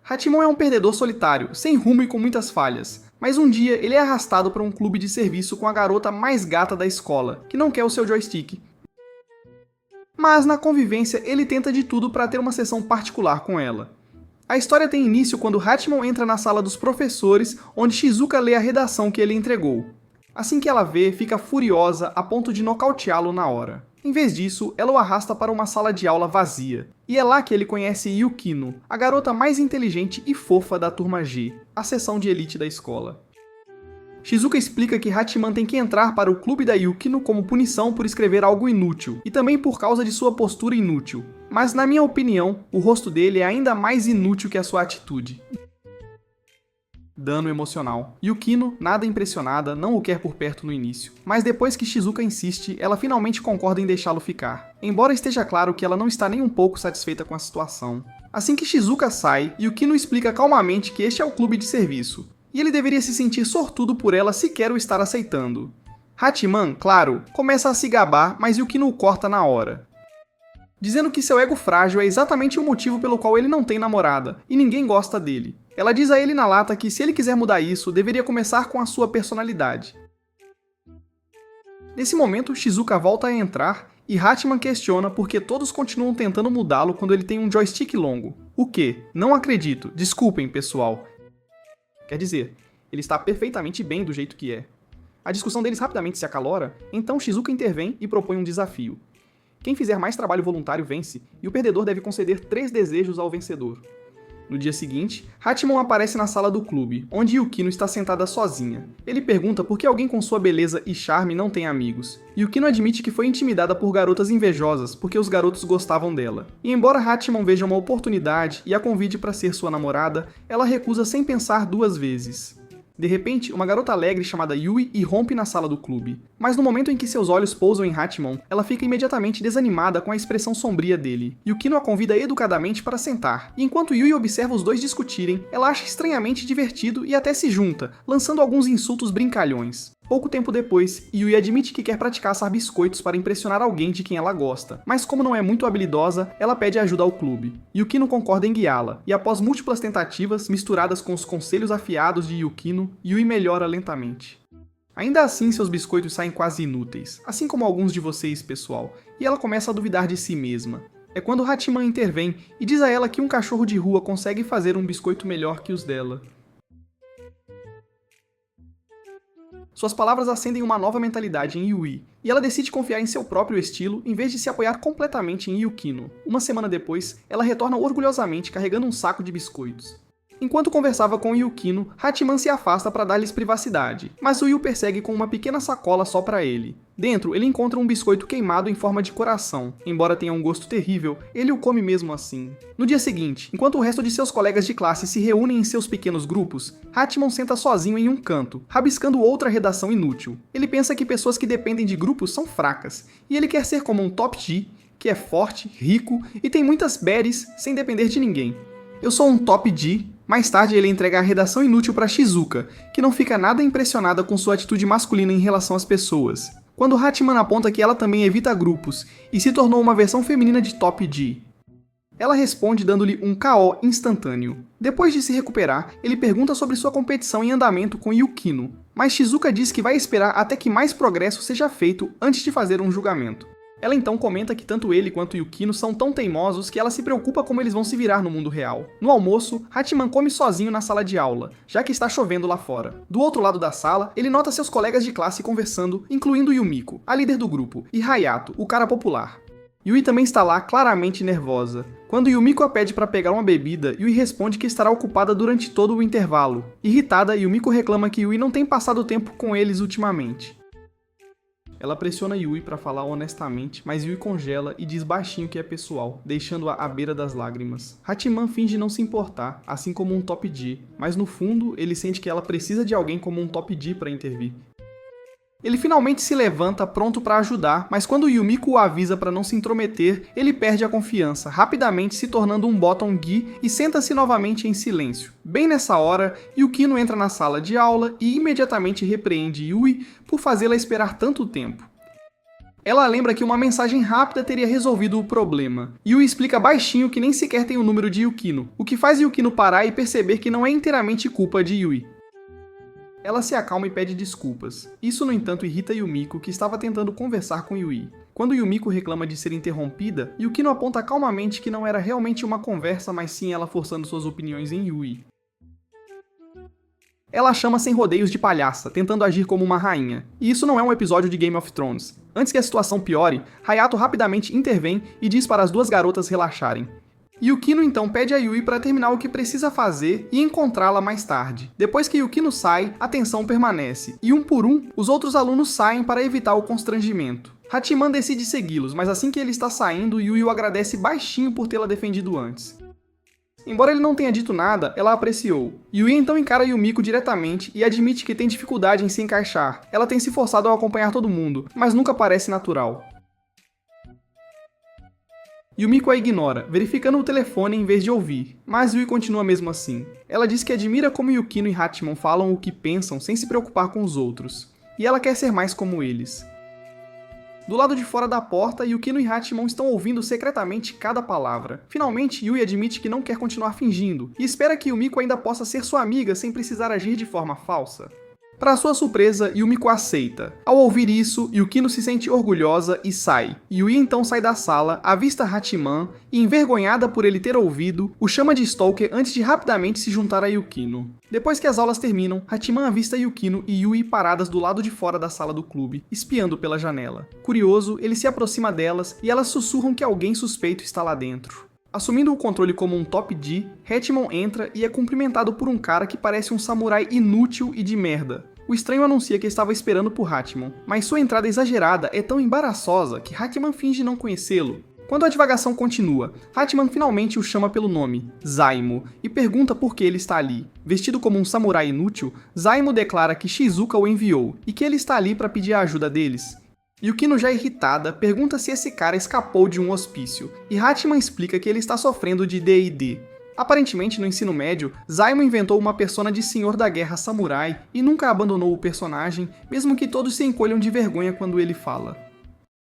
Hachiman é um perdedor solitário, sem rumo e com muitas falhas. Mas um dia ele é arrastado para um clube de serviço com a garota mais gata da escola, que não quer o seu joystick. Mas na convivência ele tenta de tudo para ter uma sessão particular com ela. A história tem início quando Hachiman entra na sala dos professores, onde Shizuka lê a redação que ele entregou. Assim que ela vê, fica furiosa a ponto de nocauteá-lo na hora. Em vez disso, ela o arrasta para uma sala de aula vazia. E é lá que ele conhece Yukino, a garota mais inteligente e fofa da turma G, a seção de elite da escola. Shizuka explica que Hachiman tem que entrar para o clube da Yukino como punição por escrever algo inútil, e também por causa de sua postura inútil. Mas na minha opinião, o rosto dele é ainda mais inútil que a sua atitude. Dano emocional. Yukino, nada impressionada, não o quer por perto no início, mas depois que Shizuka insiste, ela finalmente concorda em deixá-lo ficar, embora esteja claro que ela não está nem um pouco satisfeita com a situação. Assim que Shizuka sai, Yukino explica calmamente que este é o clube de serviço, e ele deveria se sentir sortudo por ela sequer o estar aceitando. Hachiman, claro, começa a se gabar, mas Yukino o corta na hora, dizendo que seu ego frágil é exatamente o motivo pelo qual ele não tem namorada, e ninguém gosta dele. Ela diz a ele na lata que se ele quiser mudar isso, deveria começar com a sua personalidade. Nesse momento, Shizuka volta a entrar, e Hachiman questiona por que todos continuam tentando mudá-lo quando ele tem um joystick longo. O quê? Não acredito. Desculpem, pessoal. Quer dizer, ele está perfeitamente bem do jeito que é. A discussão deles rapidamente se acalora, então Shizuka intervém e propõe um desafio. Quem fizer mais trabalho voluntário vence, e o perdedor deve conceder 3 desejos ao vencedor. No dia seguinte, Hachiman aparece na sala do clube, onde Yukino está sentada sozinha. Ele pergunta por que alguém com sua beleza e charme não tem amigos. Yukino admite que foi intimidada por garotas invejosas porque os garotos gostavam dela. E embora Hachiman veja uma oportunidade e a convide para ser sua namorada, ela recusa sem pensar 2 vezes. De repente, uma garota alegre chamada Yui irrompe na sala do clube. Mas no momento em que seus olhos pousam em Hachiman, ela fica imediatamente desanimada com a expressão sombria dele. Yukino a convida educadamente para sentar, e enquanto Yui observa os dois discutirem, ela acha estranhamente divertido e até se junta, lançando alguns insultos brincalhões. Pouco tempo depois, Yui admite que quer praticar assar biscoitos para impressionar alguém de quem ela gosta, mas como não é muito habilidosa, ela pede ajuda ao clube. Yukino concorda em guiá-la, e após múltiplas tentativas, misturadas com os conselhos afiados de Yukino, Yui melhora lentamente. Ainda assim, seus biscoitos saem quase inúteis, assim como alguns de vocês, pessoal, e ela começa a duvidar de si mesma. É quando Hachiman intervém e diz a ela que um cachorro de rua consegue fazer um biscoito melhor que os dela. Suas palavras acendem uma nova mentalidade em Yui, e ela decide confiar em seu próprio estilo em vez de se apoiar completamente em Yukino. Uma semana depois, ela retorna orgulhosamente carregando um saco de biscoitos. Enquanto conversava com Yukino, Hachiman se afasta para dar-lhes privacidade, mas Yui o persegue com uma pequena sacola só para ele. Dentro, ele encontra um biscoito queimado em forma de coração. Embora tenha um gosto terrível, ele o come mesmo assim. No dia seguinte, enquanto o resto de seus colegas de classe se reúnem em seus pequenos grupos, Hachiman senta sozinho em um canto, rabiscando outra redação inútil. Ele pensa que pessoas que dependem de grupos são fracas, e ele quer ser como um Top G, que é forte, rico e tem muitas berries sem depender de ninguém. Eu sou um Top G. Mais tarde ele entrega a redação inútil para Shizuka, que não fica nada impressionada com sua atitude masculina em relação às pessoas. Quando Hachiman aponta que ela também evita grupos e se tornou uma versão feminina de Top G. Ela responde dando-lhe um KO instantâneo. Depois de se recuperar, ele pergunta sobre sua competição em andamento com Yukino, mas Shizuka diz que vai esperar até que mais progresso seja feito antes de fazer um julgamento. Ela então comenta que tanto ele quanto Yukino são tão teimosos que ela se preocupa como eles vão se virar no mundo real. No almoço, Hachiman come sozinho na sala de aula, já que está chovendo lá fora. Do outro lado da sala, ele nota seus colegas de classe conversando, incluindo Yumiko, a líder do grupo, e Hayato, o cara popular. Yui também está lá, claramente nervosa. Quando Yumiko a pede para pegar uma bebida, Yui responde que estará ocupada durante todo o intervalo. Irritada, Yumiko reclama que Yui não tem passado tempo com eles ultimamente. Ela pressiona Yui para falar honestamente, mas Yui congela e diz baixinho que é pessoal, deixando-a à beira das lágrimas. Hachiman finge não se importar, assim como um Top G, mas no fundo ele sente que ela precisa de alguém como um Top G para intervir. Ele finalmente se levanta pronto para ajudar, mas quando Yumiko o avisa para não se intrometer, ele perde a confiança, rapidamente se tornando um Bottom Gi e senta-se novamente em silêncio. Bem nessa hora, Yukino entra na sala de aula e imediatamente repreende Yui por fazê-la esperar tanto tempo. Ela lembra que uma mensagem rápida teria resolvido o problema. Yui explica baixinho que nem sequer tem o número de Yukino, o que faz Yukino parar e perceber que não é inteiramente culpa de Yui. Ela se acalma e pede desculpas. Isso, no entanto, irrita Yumiko, que estava tentando conversar com Yui. Quando Yumiko reclama de ser interrompida, Yukino aponta calmamente que não era realmente uma conversa, mas sim ela forçando suas opiniões em Yui. Ela a chama sem rodeios de palhaça, tentando agir como uma rainha. E isso não é um episódio de Game of Thrones. Antes que a situação piore, Hayato rapidamente intervém e diz para as duas garotas relaxarem. Yukino então pede a Yui para terminar o que precisa fazer e encontrá-la mais tarde. Depois que Yukino sai, a tensão permanece, e um por um, os outros alunos saem para evitar o constrangimento. Hachiman decide segui-los, mas assim que ele está saindo, Yui o agradece baixinho por tê-la defendido antes. Embora ele não tenha dito nada, ela apreciou. Yui então encara Yumiko diretamente e admite que tem dificuldade em se encaixar. Ela tem se forçado a acompanhar todo mundo, mas nunca parece natural. Yumiko a ignora, verificando o telefone em vez de ouvir, mas Yui continua mesmo assim. Ela diz que admira como Yukino e Hachiman falam o que pensam sem se preocupar com os outros, e ela quer ser mais como eles. Do lado de fora da porta, Yukino e Hachiman estão ouvindo secretamente cada palavra. Finalmente, Yui admite que não quer continuar fingindo, e espera que Yumiko ainda possa ser sua amiga sem precisar agir de forma falsa. Para sua surpresa, Yumiko aceita. Ao ouvir isso, Yukino se sente orgulhosa e sai. Yui então sai da sala, avista Hachiman e, envergonhada por ele ter ouvido, o chama de Stalker antes de rapidamente se juntar a Yukino. Depois que as aulas terminam, Hachiman avista Yukino e Yui paradas do lado de fora da sala do clube, espiando pela janela. Curioso, ele se aproxima delas e elas sussurram que alguém suspeito está lá dentro. Assumindo o controle como um top D, Hachiman entra e é cumprimentado por um cara que parece um samurai inútil e de merda. O estranho anuncia que estava esperando por Hachiman, mas sua entrada exagerada é tão embaraçosa que Hachiman finge não conhecê-lo. Quando a divagação continua, Hachiman finalmente o chama pelo nome, Zaimo, e pergunta por que ele está ali. Vestido como um samurai inútil, Zaimo declara que Shizuka o enviou e que ele está ali para pedir a ajuda deles. Yukino, já irritada, pergunta se esse cara escapou de um hospício, e Hachiman explica que ele está sofrendo de D&D. Aparentemente, no ensino médio, Zaimo inventou uma persona de senhor da guerra samurai e nunca abandonou o personagem, mesmo que todos se encolham de vergonha quando ele fala.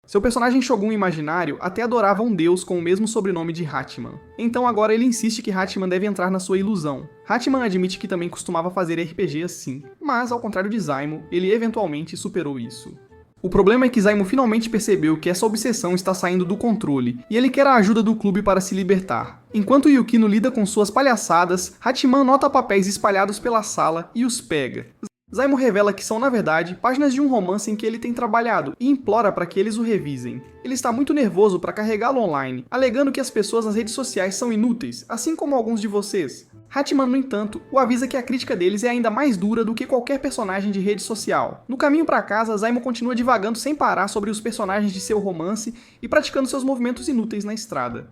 Seu personagem Shogun imaginário até adorava um deus com o mesmo sobrenome de Hachiman. Então agora ele insiste que Hachiman deve entrar na sua ilusão. Hachiman admite que também costumava fazer RPG assim, mas ao contrário de Zaimo, ele eventualmente superou isso. O problema é que Zaimo finalmente percebeu que essa obsessão está saindo do controle, e ele quer a ajuda do clube para se libertar. Enquanto Yukino lida com suas palhaçadas, Hachiman nota papéis espalhados pela sala e os pega. Zaimo revela que são, na verdade, páginas de um romance em que ele tem trabalhado e implora para que eles o revisem. Ele está muito nervoso para carregá-lo online, alegando que as pessoas nas redes sociais são inúteis, assim como alguns de vocês. Hachiman, no entanto, o avisa que a crítica deles é ainda mais dura do que qualquer personagem de rede social. No caminho para casa, Zaimo continua divagando sem parar sobre os personagens de seu romance e praticando seus movimentos inúteis na estrada.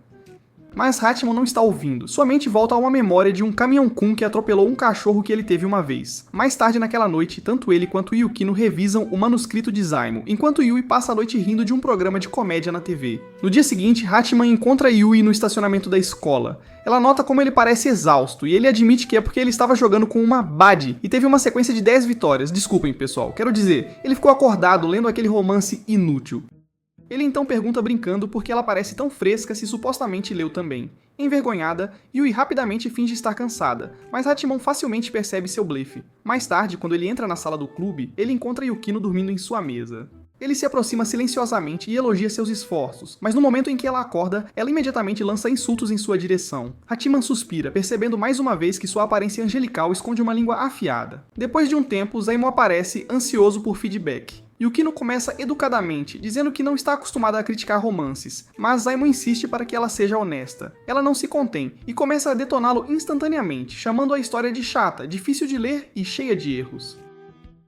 Mas Hachiman não está ouvindo, sua mente volta a uma memória de um caminhão-kun que atropelou um cachorro que ele teve uma vez. Mais tarde naquela noite, tanto ele quanto Yukino revisam o manuscrito de Zaimo, enquanto Yui passa a noite rindo de um programa de comédia na TV. No dia seguinte, Hachiman encontra Yui no estacionamento da escola. Ela nota como ele parece exausto, e ele admite que é porque ele estava jogando com uma Badi, e teve uma sequência de 10 vitórias. Desculpem, pessoal, quero dizer, ele ficou acordado lendo aquele romance inútil. Ele então pergunta brincando por que ela parece tão fresca se supostamente leu também. Envergonhada, Yui rapidamente finge estar cansada, mas Hachiman facilmente percebe seu blefe. Mais tarde, quando ele entra na sala do clube, ele encontra Yukino dormindo em sua mesa. Ele se aproxima silenciosamente e elogia seus esforços, mas no momento em que ela acorda, ela imediatamente lança insultos em sua direção. Hachiman suspira, percebendo mais uma vez que sua aparência angelical esconde uma língua afiada. Depois de um tempo, Zaimo aparece, ansioso por feedback. Yukino começa educadamente, dizendo que não está acostumada a criticar romances, mas Zaimo insiste para que ela seja honesta. Ela não se contém e começa a detoná-lo instantaneamente, chamando a história de chata, difícil de ler e cheia de erros.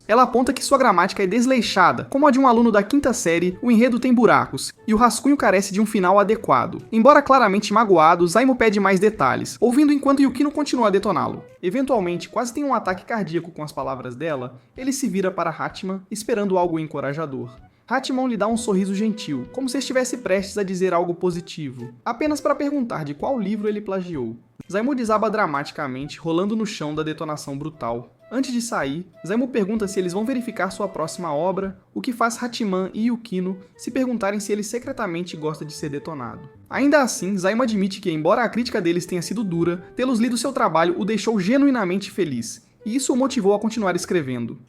Ela aponta que sua gramática é desleixada, como a de um aluno da quinta série, o enredo tem buracos, e o rascunho carece de um final adequado. Embora claramente magoado, Zaimo pede mais detalhes, ouvindo enquanto Yukino continua a detoná-lo. Eventualmente, quase tem um ataque cardíaco com as palavras dela, ele se vira para Hachiman, esperando algo encorajador. Hachiman lhe dá um sorriso gentil, como se estivesse prestes a dizer algo positivo, apenas para perguntar de qual livro ele plagiou. Zaimo desaba dramaticamente, rolando no chão da detonação brutal. Antes de sair, Zaimo pergunta se eles vão verificar sua próxima obra, o que faz Hachiman e Yukino se perguntarem se ele secretamente gosta de ser detonado. Ainda assim, Zaimo admite que, embora a crítica deles tenha sido dura, tê-los lido seu trabalho o deixou genuinamente feliz, e isso o motivou a continuar escrevendo.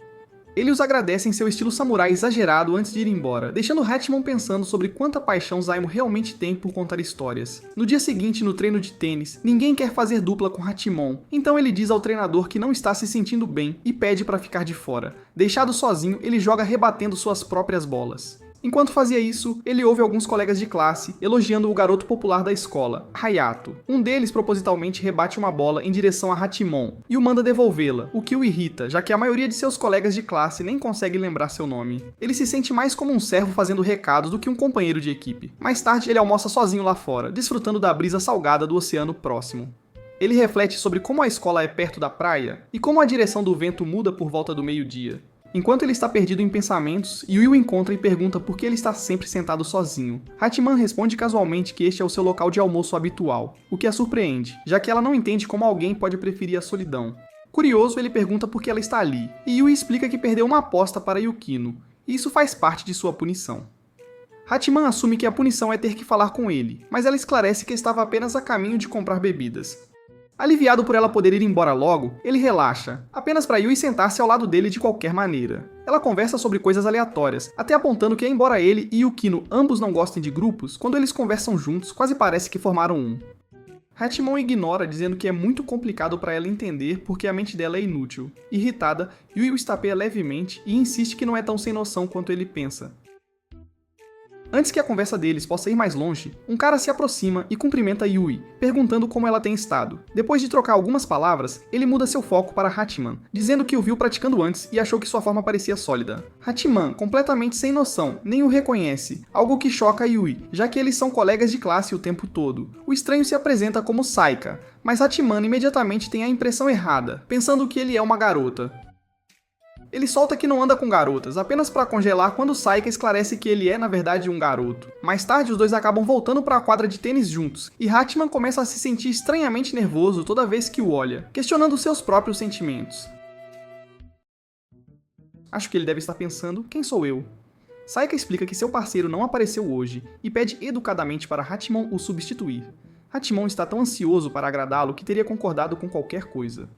Ele os agradece em seu estilo samurai exagerado antes de ir embora, deixando Hachiman pensando sobre quanta paixão Zaimo realmente tem por contar histórias. No dia seguinte, no treino de tênis, ninguém quer fazer dupla com Hachiman, então ele diz ao treinador que não está se sentindo bem e pede para ficar de fora. Deixado sozinho, ele joga rebatendo suas próprias bolas. Enquanto fazia isso, ele ouve alguns colegas de classe elogiando o garoto popular da escola, Hayato. Um deles propositalmente rebate uma bola em direção a Hachiman e o manda devolvê-la, o que o irrita, já que a maioria de seus colegas de classe nem consegue lembrar seu nome. Ele se sente mais como um servo fazendo recados do que um companheiro de equipe. Mais tarde, ele almoça sozinho lá fora, desfrutando da brisa salgada do oceano próximo. Ele reflete sobre como a escola é perto da praia e como a direção do vento muda por volta do meio-dia. Enquanto ele está perdido em pensamentos, Yui o encontra e pergunta por que ele está sempre sentado sozinho. Hachiman responde casualmente que este é o seu local de almoço habitual, o que a surpreende, já que ela não entende como alguém pode preferir a solidão. Curioso, ele pergunta por que ela está ali, e Yui explica que perdeu uma aposta para Yukino, e isso faz parte de sua punição. Hachiman assume que a punição é ter que falar com ele, mas ela esclarece que estava apenas a caminho de comprar bebidas. Aliviado por ela poder ir embora logo, ele relaxa, apenas para Yui sentar-se ao lado dele de qualquer maneira. Ela conversa sobre coisas aleatórias, até apontando que embora ele e Yukino ambos não gostem de grupos, quando eles conversam juntos, quase parece que formaram um. Hachiman ignora, dizendo que é muito complicado para ela entender porque a mente dela é inútil. Irritada, Yui o estapeia levemente e insiste que não é tão sem noção quanto ele pensa. Antes que a conversa deles possa ir mais longe, um cara se aproxima e cumprimenta Yui, perguntando como ela tem estado. Depois de trocar algumas palavras, ele muda seu foco para Hachiman, dizendo que o viu praticando antes e achou que sua forma parecia sólida. Hachiman, completamente sem noção, nem o reconhece, algo que choca Yui, já que eles são colegas de classe o tempo todo. O estranho se apresenta como Saika, mas Hachiman imediatamente tem a impressão errada, pensando que ele é uma garota. Ele solta que não anda com garotas, apenas para congelar quando Saika esclarece que ele é, na verdade, um garoto. Mais tarde, os dois acabam voltando para a quadra de tênis juntos, e Hachiman começa a se sentir estranhamente nervoso toda vez que o olha, questionando seus próprios sentimentos. Acho que ele deve estar pensando, quem sou eu? Saika explica que seu parceiro não apareceu hoje, e pede educadamente para Hachiman o substituir. Hachiman está tão ansioso para agradá-lo que teria concordado com qualquer coisa.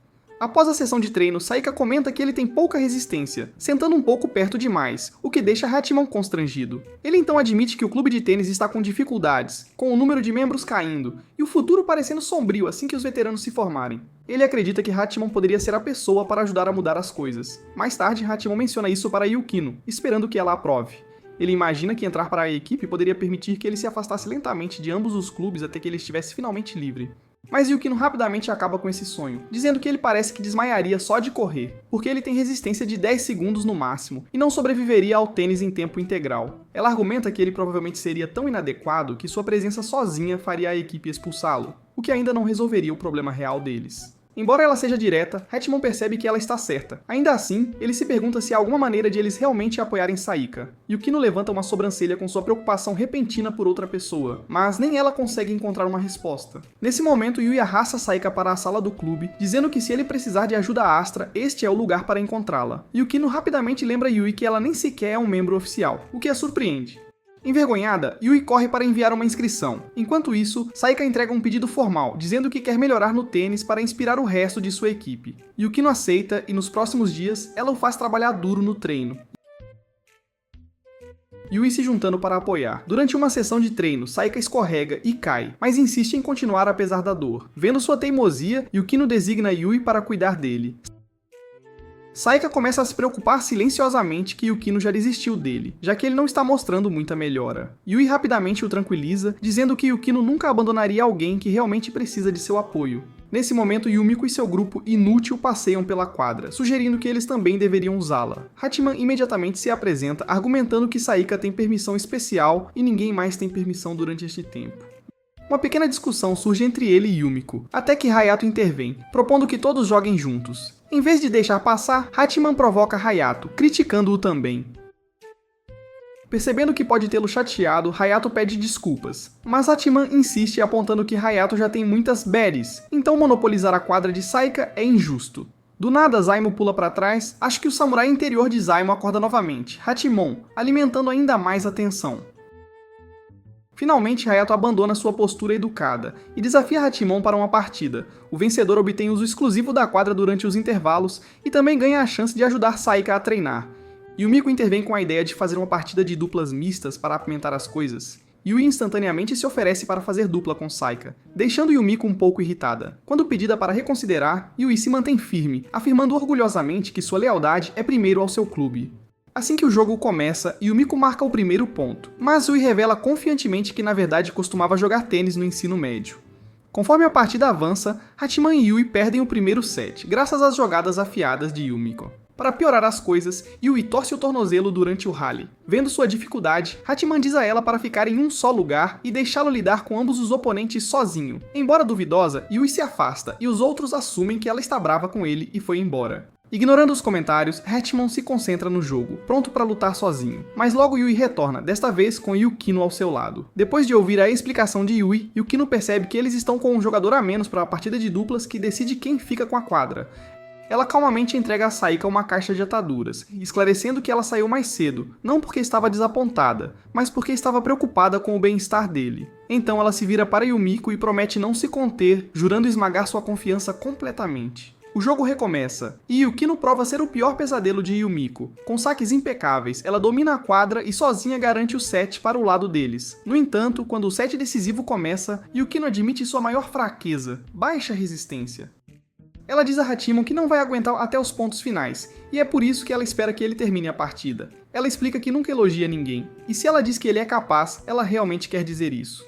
Após a sessão de treino, Saika comenta que ele tem pouca resistência, sentando um pouco perto demais, o que deixa Hachiman constrangido. Ele então admite que o clube de tênis está com dificuldades, com o número de membros caindo, e o futuro parecendo sombrio assim que os veteranos se formarem. Ele acredita que Hachiman poderia ser a pessoa para ajudar a mudar as coisas. Mais tarde, Hachiman menciona isso para Yukino, esperando que ela aprove. Ele imagina que entrar para a equipe poderia permitir que ele se afastasse lentamente de ambos os clubes até que ele estivesse finalmente livre. Mas Yukino rapidamente acaba com esse sonho, dizendo que ele parece que desmaiaria só de correr, porque ele tem resistência de 10 segundos no máximo, e não sobreviveria ao tênis em tempo integral. Ela argumenta que ele provavelmente seria tão inadequado que sua presença sozinha faria a equipe expulsá-lo, o que ainda não resolveria o problema real deles. Embora ela seja direta, Hachiman percebe que ela está certa. Ainda assim, ele se pergunta se há alguma maneira de eles realmente apoiarem Saika. Yukino levanta uma sobrancelha com sua preocupação repentina por outra pessoa, mas nem ela consegue encontrar uma resposta. Nesse momento, Yui arrasta Saika para a sala do clube, dizendo que se ele precisar de ajuda Astra, este é o lugar para encontrá-la. Yukino rapidamente lembra Yui que ela nem sequer é um membro oficial, o que a surpreende. Envergonhada, Yui corre para enviar uma inscrição. Enquanto isso, Saika entrega um pedido formal, dizendo que quer melhorar no tênis para inspirar o resto de sua equipe. Yukino aceita e nos próximos dias, ela o faz trabalhar duro no treino. Yui se juntando para apoiar. Durante uma sessão de treino, Saika escorrega e cai, mas insiste em continuar apesar da dor. Vendo sua teimosia, Yukino designa Yui para cuidar dele. Saika começa a se preocupar silenciosamente que Yukino já desistiu dele, já que ele não está mostrando muita melhora. Yui rapidamente o tranquiliza, dizendo que Yukino nunca abandonaria alguém que realmente precisa de seu apoio. Nesse momento, Yumiko e seu grupo inútil passeiam pela quadra, sugerindo que eles também deveriam usá-la. Hachiman imediatamente se apresenta, argumentando que Saika tem permissão especial e ninguém mais tem permissão durante este tempo. Uma pequena discussão surge entre ele e Yumiko, até que Hayato intervém, propondo que todos joguem juntos. Em vez de deixar passar, Hachiman provoca Hayato, criticando-o também. Percebendo que pode tê-lo chateado, Hayato pede desculpas, mas Hachiman insiste apontando que Hayato já tem muitas berries, então monopolizar a quadra de Saika é injusto. Do nada, Zaimo pula para trás. Acho que o samurai interior de Zaimo acorda novamente, Hachiman, alimentando ainda mais a tensão. Finalmente, Hayato abandona sua postura educada e desafia Hachiman para uma partida. O vencedor obtém uso exclusivo da quadra durante os intervalos e também ganha a chance de ajudar Saika a treinar. Yumiko intervém com a ideia de fazer uma partida de duplas mistas para apimentar as coisas. Yui instantaneamente se oferece para fazer dupla com Saika, deixando Yumiko um pouco irritada. Quando pedida para reconsiderar, Yui se mantém firme, afirmando orgulhosamente que sua lealdade é primeiro ao seu clube. Assim que o jogo começa, Yumiko marca o primeiro ponto, mas Yui revela confiantemente que na verdade costumava jogar tênis no ensino médio. Conforme a partida avança, Hachiman e Yui perdem o primeiro set, graças às jogadas afiadas de Yumiko. Para piorar as coisas, Yui torce o tornozelo durante o rally. Vendo sua dificuldade, Hachiman diz a ela para ficar em um só lugar e deixá-lo lidar com ambos os oponentes sozinho. Embora duvidosa, Yui se afasta e os outros assumem que ela está brava com ele e foi embora. Ignorando os comentários, Hachiman se concentra no jogo, pronto para lutar sozinho. Mas logo Yui retorna, desta vez com Yukino ao seu lado. Depois de ouvir a explicação de Yui, Yukino percebe que eles estão com um jogador a menos para a partida de duplas que decide quem fica com a quadra. Ela calmamente entrega a Saika uma caixa de ataduras, esclarecendo que ela saiu mais cedo, não porque estava desapontada, mas porque estava preocupada com o bem-estar dele. Então ela se vira para Yumiko e promete não se conter, jurando esmagar sua confiança completamente. O jogo recomeça, e Yukino prova ser o pior pesadelo de Yumiko. Com saques impecáveis, ela domina a quadra e sozinha garante o set para o lado deles. No entanto, quando o set decisivo começa, Yukino admite sua maior fraqueza, baixa resistência. Ela diz a Hachiman que não vai aguentar até os pontos finais, e é por isso que ela espera que ele termine a partida. Ela explica que nunca elogia ninguém, e se ela diz que ele é capaz, ela realmente quer dizer isso.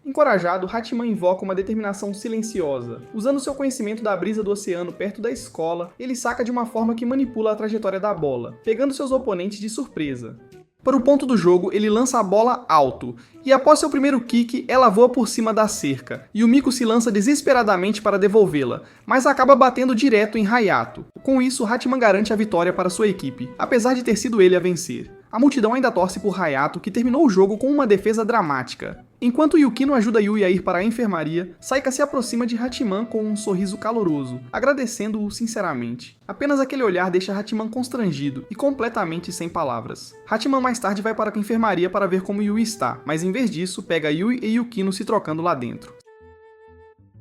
Encorajado, Hachiman invoca uma determinação silenciosa. Usando seu conhecimento da brisa do oceano perto da escola, ele saca de uma forma que manipula a trajetória da bola, pegando seus oponentes de surpresa. Para o ponto do jogo, ele lança a bola alto, e após seu primeiro kick, ela voa por cima da cerca. Yumiko se lança desesperadamente para devolvê-la, mas acaba batendo direto em Hayato. Com isso, Hachiman garante a vitória para sua equipe, apesar de ter sido ele a vencer. A multidão ainda torce por Hayato, que terminou o jogo com uma defesa dramática. Enquanto Yukino ajuda Yui a ir para a enfermaria, Saika se aproxima de Hachiman com um sorriso caloroso, agradecendo-o sinceramente. Apenas aquele olhar deixa Hachiman constrangido e completamente sem palavras. Hachiman mais tarde vai para a enfermaria para ver como Yui está, mas em vez disso, pega Yui e Yukino se trocando lá dentro.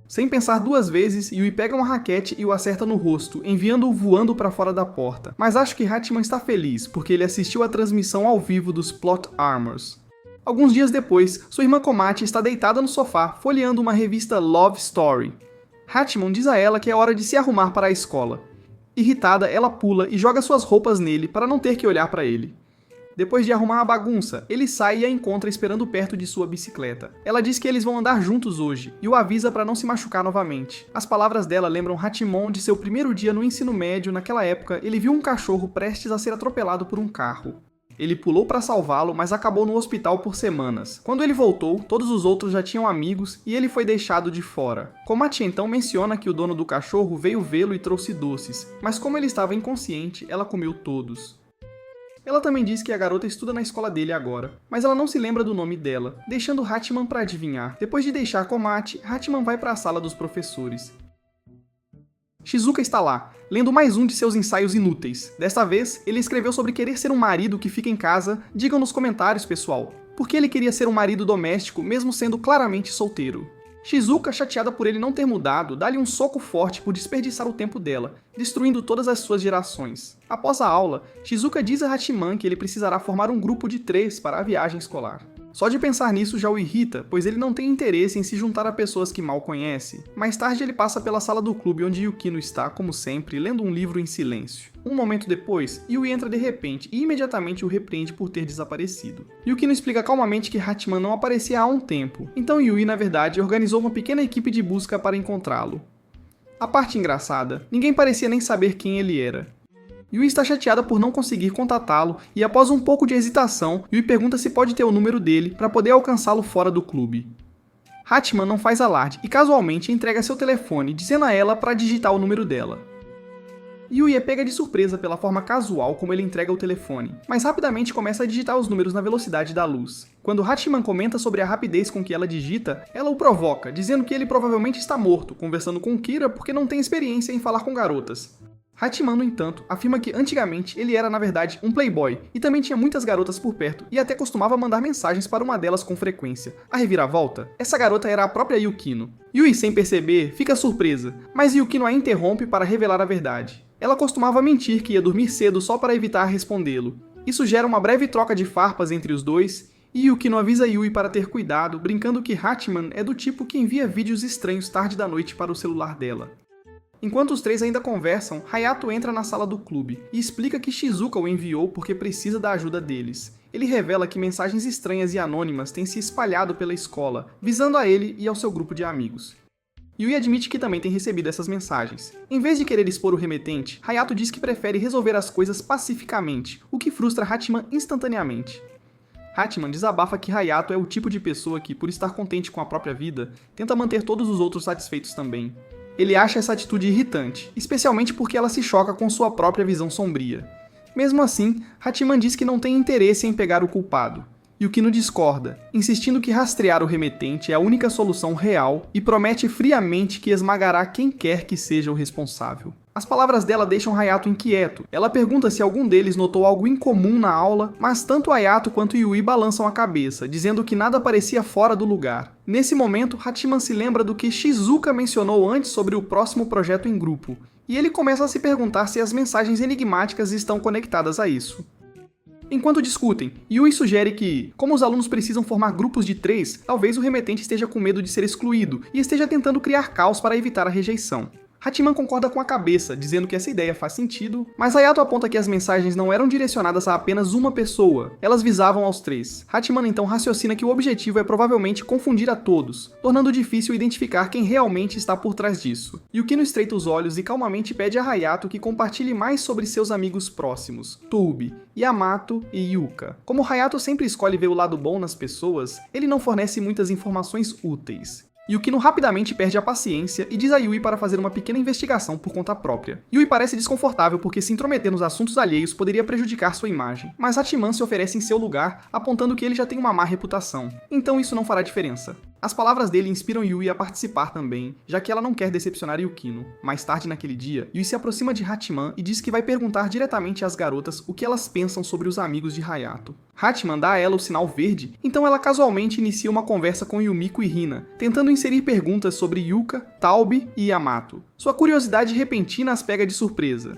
Sem pensar duas vezes, Yui pega uma raquete e o acerta no rosto, enviando-o voando para fora da porta. Mas acho que Hachiman está feliz, porque ele assistiu à transmissão ao vivo dos Plot Armors. Alguns dias depois, sua irmã Komachi está deitada no sofá, folheando uma revista Love Story. Hachiman diz a ela que é hora de se arrumar para a escola. Irritada, ela pula e joga suas roupas nele para não ter que olhar para ele. Depois de arrumar a bagunça, ele sai e a encontra esperando perto de sua bicicleta. Ela diz que eles vão andar juntos hoje, e o avisa para não se machucar novamente. As palavras dela lembram Hachiman de seu primeiro dia no ensino médio. Naquela época, ele viu um cachorro prestes a ser atropelado por um carro. Ele pulou para salvá-lo, mas acabou no hospital por semanas. Quando ele voltou, todos os outros já tinham amigos e ele foi deixado de fora. Komachi então menciona que o dono do cachorro veio vê-lo e trouxe doces, mas como ele estava inconsciente, ela comeu todos. Ela também diz que a garota estuda na escola dele agora, mas ela não se lembra do nome dela, deixando Hachiman para adivinhar. Depois de deixar Komachi, Hachiman vai para a sala dos professores. Shizuka está lá, lendo mais um de seus ensaios inúteis. Desta vez, ele escreveu sobre querer ser um marido que fica em casa. Digam nos comentários, pessoal, por que ele queria ser um marido doméstico mesmo sendo claramente solteiro. Shizuka, chateada por ele não ter mudado, dá-lhe um soco forte por desperdiçar o tempo dela, destruindo todas as suas gerações. Após a aula, Shizuka diz a Hachiman que ele precisará formar um grupo de 3 para a viagem escolar. Só de pensar nisso já o irrita, pois ele não tem interesse em se juntar a pessoas que mal conhece. Mais tarde ele passa pela sala do clube onde Yukino está, como sempre, lendo um livro em silêncio. Um momento depois, Yui entra de repente e imediatamente o repreende por ter desaparecido. Yukino explica calmamente que Hachiman não aparecia há um tempo, então Yui, na verdade, organizou uma pequena equipe de busca para encontrá-lo. A parte engraçada, ninguém parecia nem saber quem ele era. Yui está chateada por não conseguir contatá-lo e após um pouco de hesitação, Yui pergunta se pode ter o número dele para poder alcançá-lo fora do clube. Hachiman não faz alarde e casualmente entrega seu telefone, dizendo a ela para digitar o número dela. Yui é pega de surpresa pela forma casual como ele entrega o telefone, mas rapidamente começa a digitar os números na velocidade da luz. Quando Hachiman comenta sobre a rapidez com que ela digita, ela o provoca, dizendo que ele provavelmente está morto, conversando com Kira porque não tem experiência em falar com garotas. Hachiman, no entanto, afirma que antigamente ele era na verdade um playboy e também tinha muitas garotas por perto e até costumava mandar mensagens para uma delas com frequência. A reviravolta? Essa garota era a própria Yukino. Yui, sem perceber, fica surpresa, mas Yukino a interrompe para revelar a verdade. Ela costumava mentir que ia dormir cedo só para evitar respondê-lo. Isso gera uma breve troca de farpas entre os dois, e Yukino avisa Yui para ter cuidado, brincando que Hachiman é do tipo que envia vídeos estranhos tarde da noite para o celular dela. Enquanto os três ainda conversam, Hayato entra na sala do clube e explica que Shizuka o enviou porque precisa da ajuda deles. Ele revela que mensagens estranhas e anônimas têm se espalhado pela escola, visando a ele e ao seu grupo de amigos. Yui admite que também tem recebido essas mensagens. Em vez de querer expor o remetente, Hayato diz que prefere resolver as coisas pacificamente, o que frustra Hachiman instantaneamente. Hachiman desabafa que Hayato é o tipo de pessoa que, por estar contente com a própria vida, tenta manter todos os outros satisfeitos também. Ele acha essa atitude irritante, especialmente porque ela se choca com sua própria visão sombria. Mesmo assim, Hachiman diz que não tem interesse em pegar o culpado. Yukino discorda, insistindo que rastrear o remetente é a única solução real e promete friamente que esmagará quem quer que seja o responsável. As palavras dela deixam Hayato inquieto. Ela pergunta se algum deles notou algo incomum na aula, mas tanto Hayato quanto Yui balançam a cabeça, dizendo que nada parecia fora do lugar. Nesse momento, Hachiman se lembra do que Shizuka mencionou antes sobre o próximo projeto em grupo, e ele começa a se perguntar se as mensagens enigmáticas estão conectadas a isso. Enquanto discutem, Yui sugere que, como os alunos precisam formar grupos de 3, talvez o remetente esteja com medo de ser excluído e esteja tentando criar caos para evitar a rejeição. Hachiman concorda com a cabeça, dizendo que essa ideia faz sentido, mas Hayato aponta que as mensagens não eram direcionadas a apenas uma pessoa, elas visavam aos 3. Hachiman então raciocina que o objetivo é provavelmente confundir a todos, tornando difícil identificar quem realmente está por trás disso. Yukino estreita os olhos e calmamente pede a Hayato que compartilhe mais sobre seus amigos próximos, Toubi, Yamato e Yuka. Como Hayato sempre escolhe ver o lado bom nas pessoas, ele não fornece muitas informações úteis. Yukino rapidamente perde a paciência e diz a Yui para fazer uma pequena investigação por conta própria. Yui parece desconfortável porque se intrometer nos assuntos alheios poderia prejudicar sua imagem, mas Hachiman se oferece em seu lugar, apontando que ele já tem uma má reputação. Então isso não fará diferença. As palavras dele inspiram Yui a participar também, já que ela não quer decepcionar Yukino. Mais tarde naquele dia, Yui se aproxima de Hachiman e diz que vai perguntar diretamente às garotas o que elas pensam sobre os amigos de Hayato. Hachiman dá a ela o sinal verde, então ela casualmente inicia uma conversa com Yumiko e Hina, tentando inserir perguntas sobre Yuka, Taube e Yamato. Sua curiosidade repentina as pega de surpresa.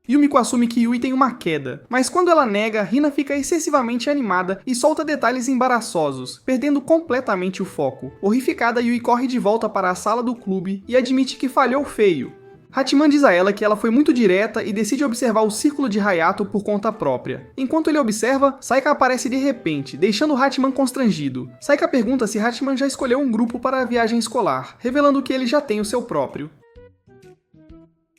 Yumiko assume que Yui tem uma queda, mas quando ela nega, Hina fica excessivamente animada e solta detalhes embaraçosos, perdendo completamente o foco. Horrificada, Yui corre de volta para a sala do clube e admite que falhou feio. Hachiman diz a ela que ela foi muito direta e decide observar o círculo de Hayato por conta própria. Enquanto ele observa, Saika aparece de repente, deixando Hachiman constrangido. Saika pergunta se Hachiman já escolheu um grupo para a viagem escolar, revelando que ele já tem o seu próprio.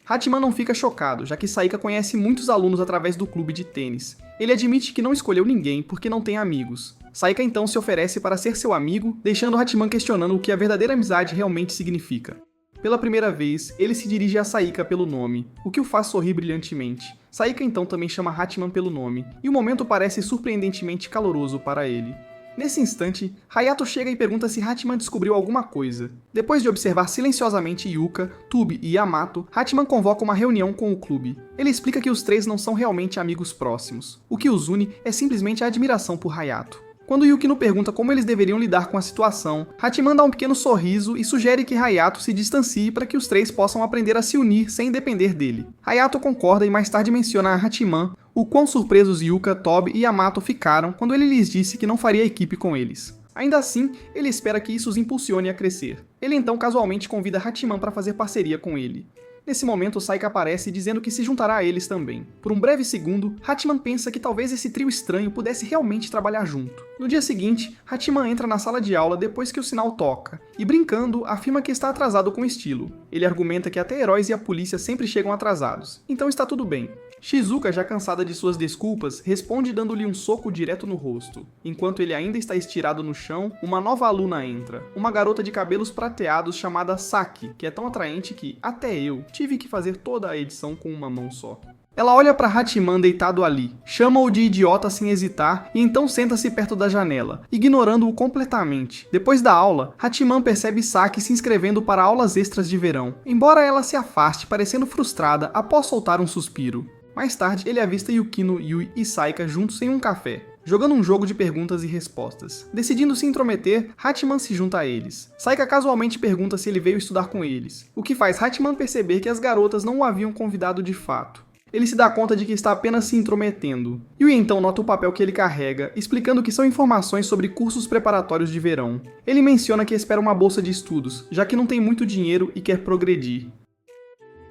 Hachiman não fica chocado, já que Saika conhece muitos alunos através do clube de tênis. Ele admite que não escolheu ninguém porque não tem amigos. Saika então se oferece para ser seu amigo, deixando Hachiman questionando o que a verdadeira amizade realmente significa. Pela primeira vez, ele se dirige a Saika pelo nome, o que o faz sorrir brilhantemente. Saika então também chama Hachiman pelo nome, e o momento parece surpreendentemente caloroso para ele. Nesse instante, Hayato chega e pergunta se Hachiman descobriu alguma coisa. Depois de observar silenciosamente Yuka, Toubi e Yamato, Hachiman convoca uma reunião com o clube. Ele explica que os 3 não são realmente amigos próximos. O que os une é simplesmente a admiração por Hayato. Quando Yukino pergunta como eles deveriam lidar com a situação, Hachiman dá um pequeno sorriso e sugere que Hayato se distancie para que os 3 possam aprender a se unir sem depender dele. Hayato concorda e mais tarde menciona a Hachiman o quão surpresos Yuka, Tobi e Yamato ficaram quando ele lhes disse que não faria equipe com eles. Ainda assim, ele espera que isso os impulsione a crescer. Ele então casualmente convida Hachiman para fazer parceria com ele. Nesse momento, Saika aparece dizendo que se juntará a eles também. Por um breve segundo, Hachiman pensa que talvez esse trio estranho pudesse realmente trabalhar junto. No dia seguinte, Hachiman entra na sala de aula depois que o sinal toca, e brincando, afirma que está atrasado com estilo. Ele argumenta que até heróis e a polícia sempre chegam atrasados, então está tudo bem. Shizuka, já cansada de suas desculpas, responde dando-lhe um soco direto no rosto. Enquanto ele ainda está estirado no chão, uma nova aluna entra, uma garota de cabelos prateados chamada Saki, que é tão atraente que, até eu, tive que fazer toda a edição com uma mão só. Ela olha para Hachiman deitado ali, chama-o de idiota sem hesitar e então senta-se perto da janela, ignorando-o completamente. Depois da aula, Hachiman percebe Saki se inscrevendo para aulas extras de verão, embora ela se afaste parecendo frustrada após soltar um suspiro. Mais tarde, ele avista Yukino, Yui e Saika juntos em um café, jogando um jogo de perguntas e respostas. Decidindo se intrometer, Hachiman se junta a eles. Saika casualmente pergunta se ele veio estudar com eles, o que faz Hachiman perceber que as garotas não o haviam convidado de fato. Ele se dá conta de que está apenas se intrometendo. Yui então nota o papel que ele carrega, explicando que são informações sobre cursos preparatórios de verão. Ele menciona que espera uma bolsa de estudos, já que não tem muito dinheiro e quer progredir.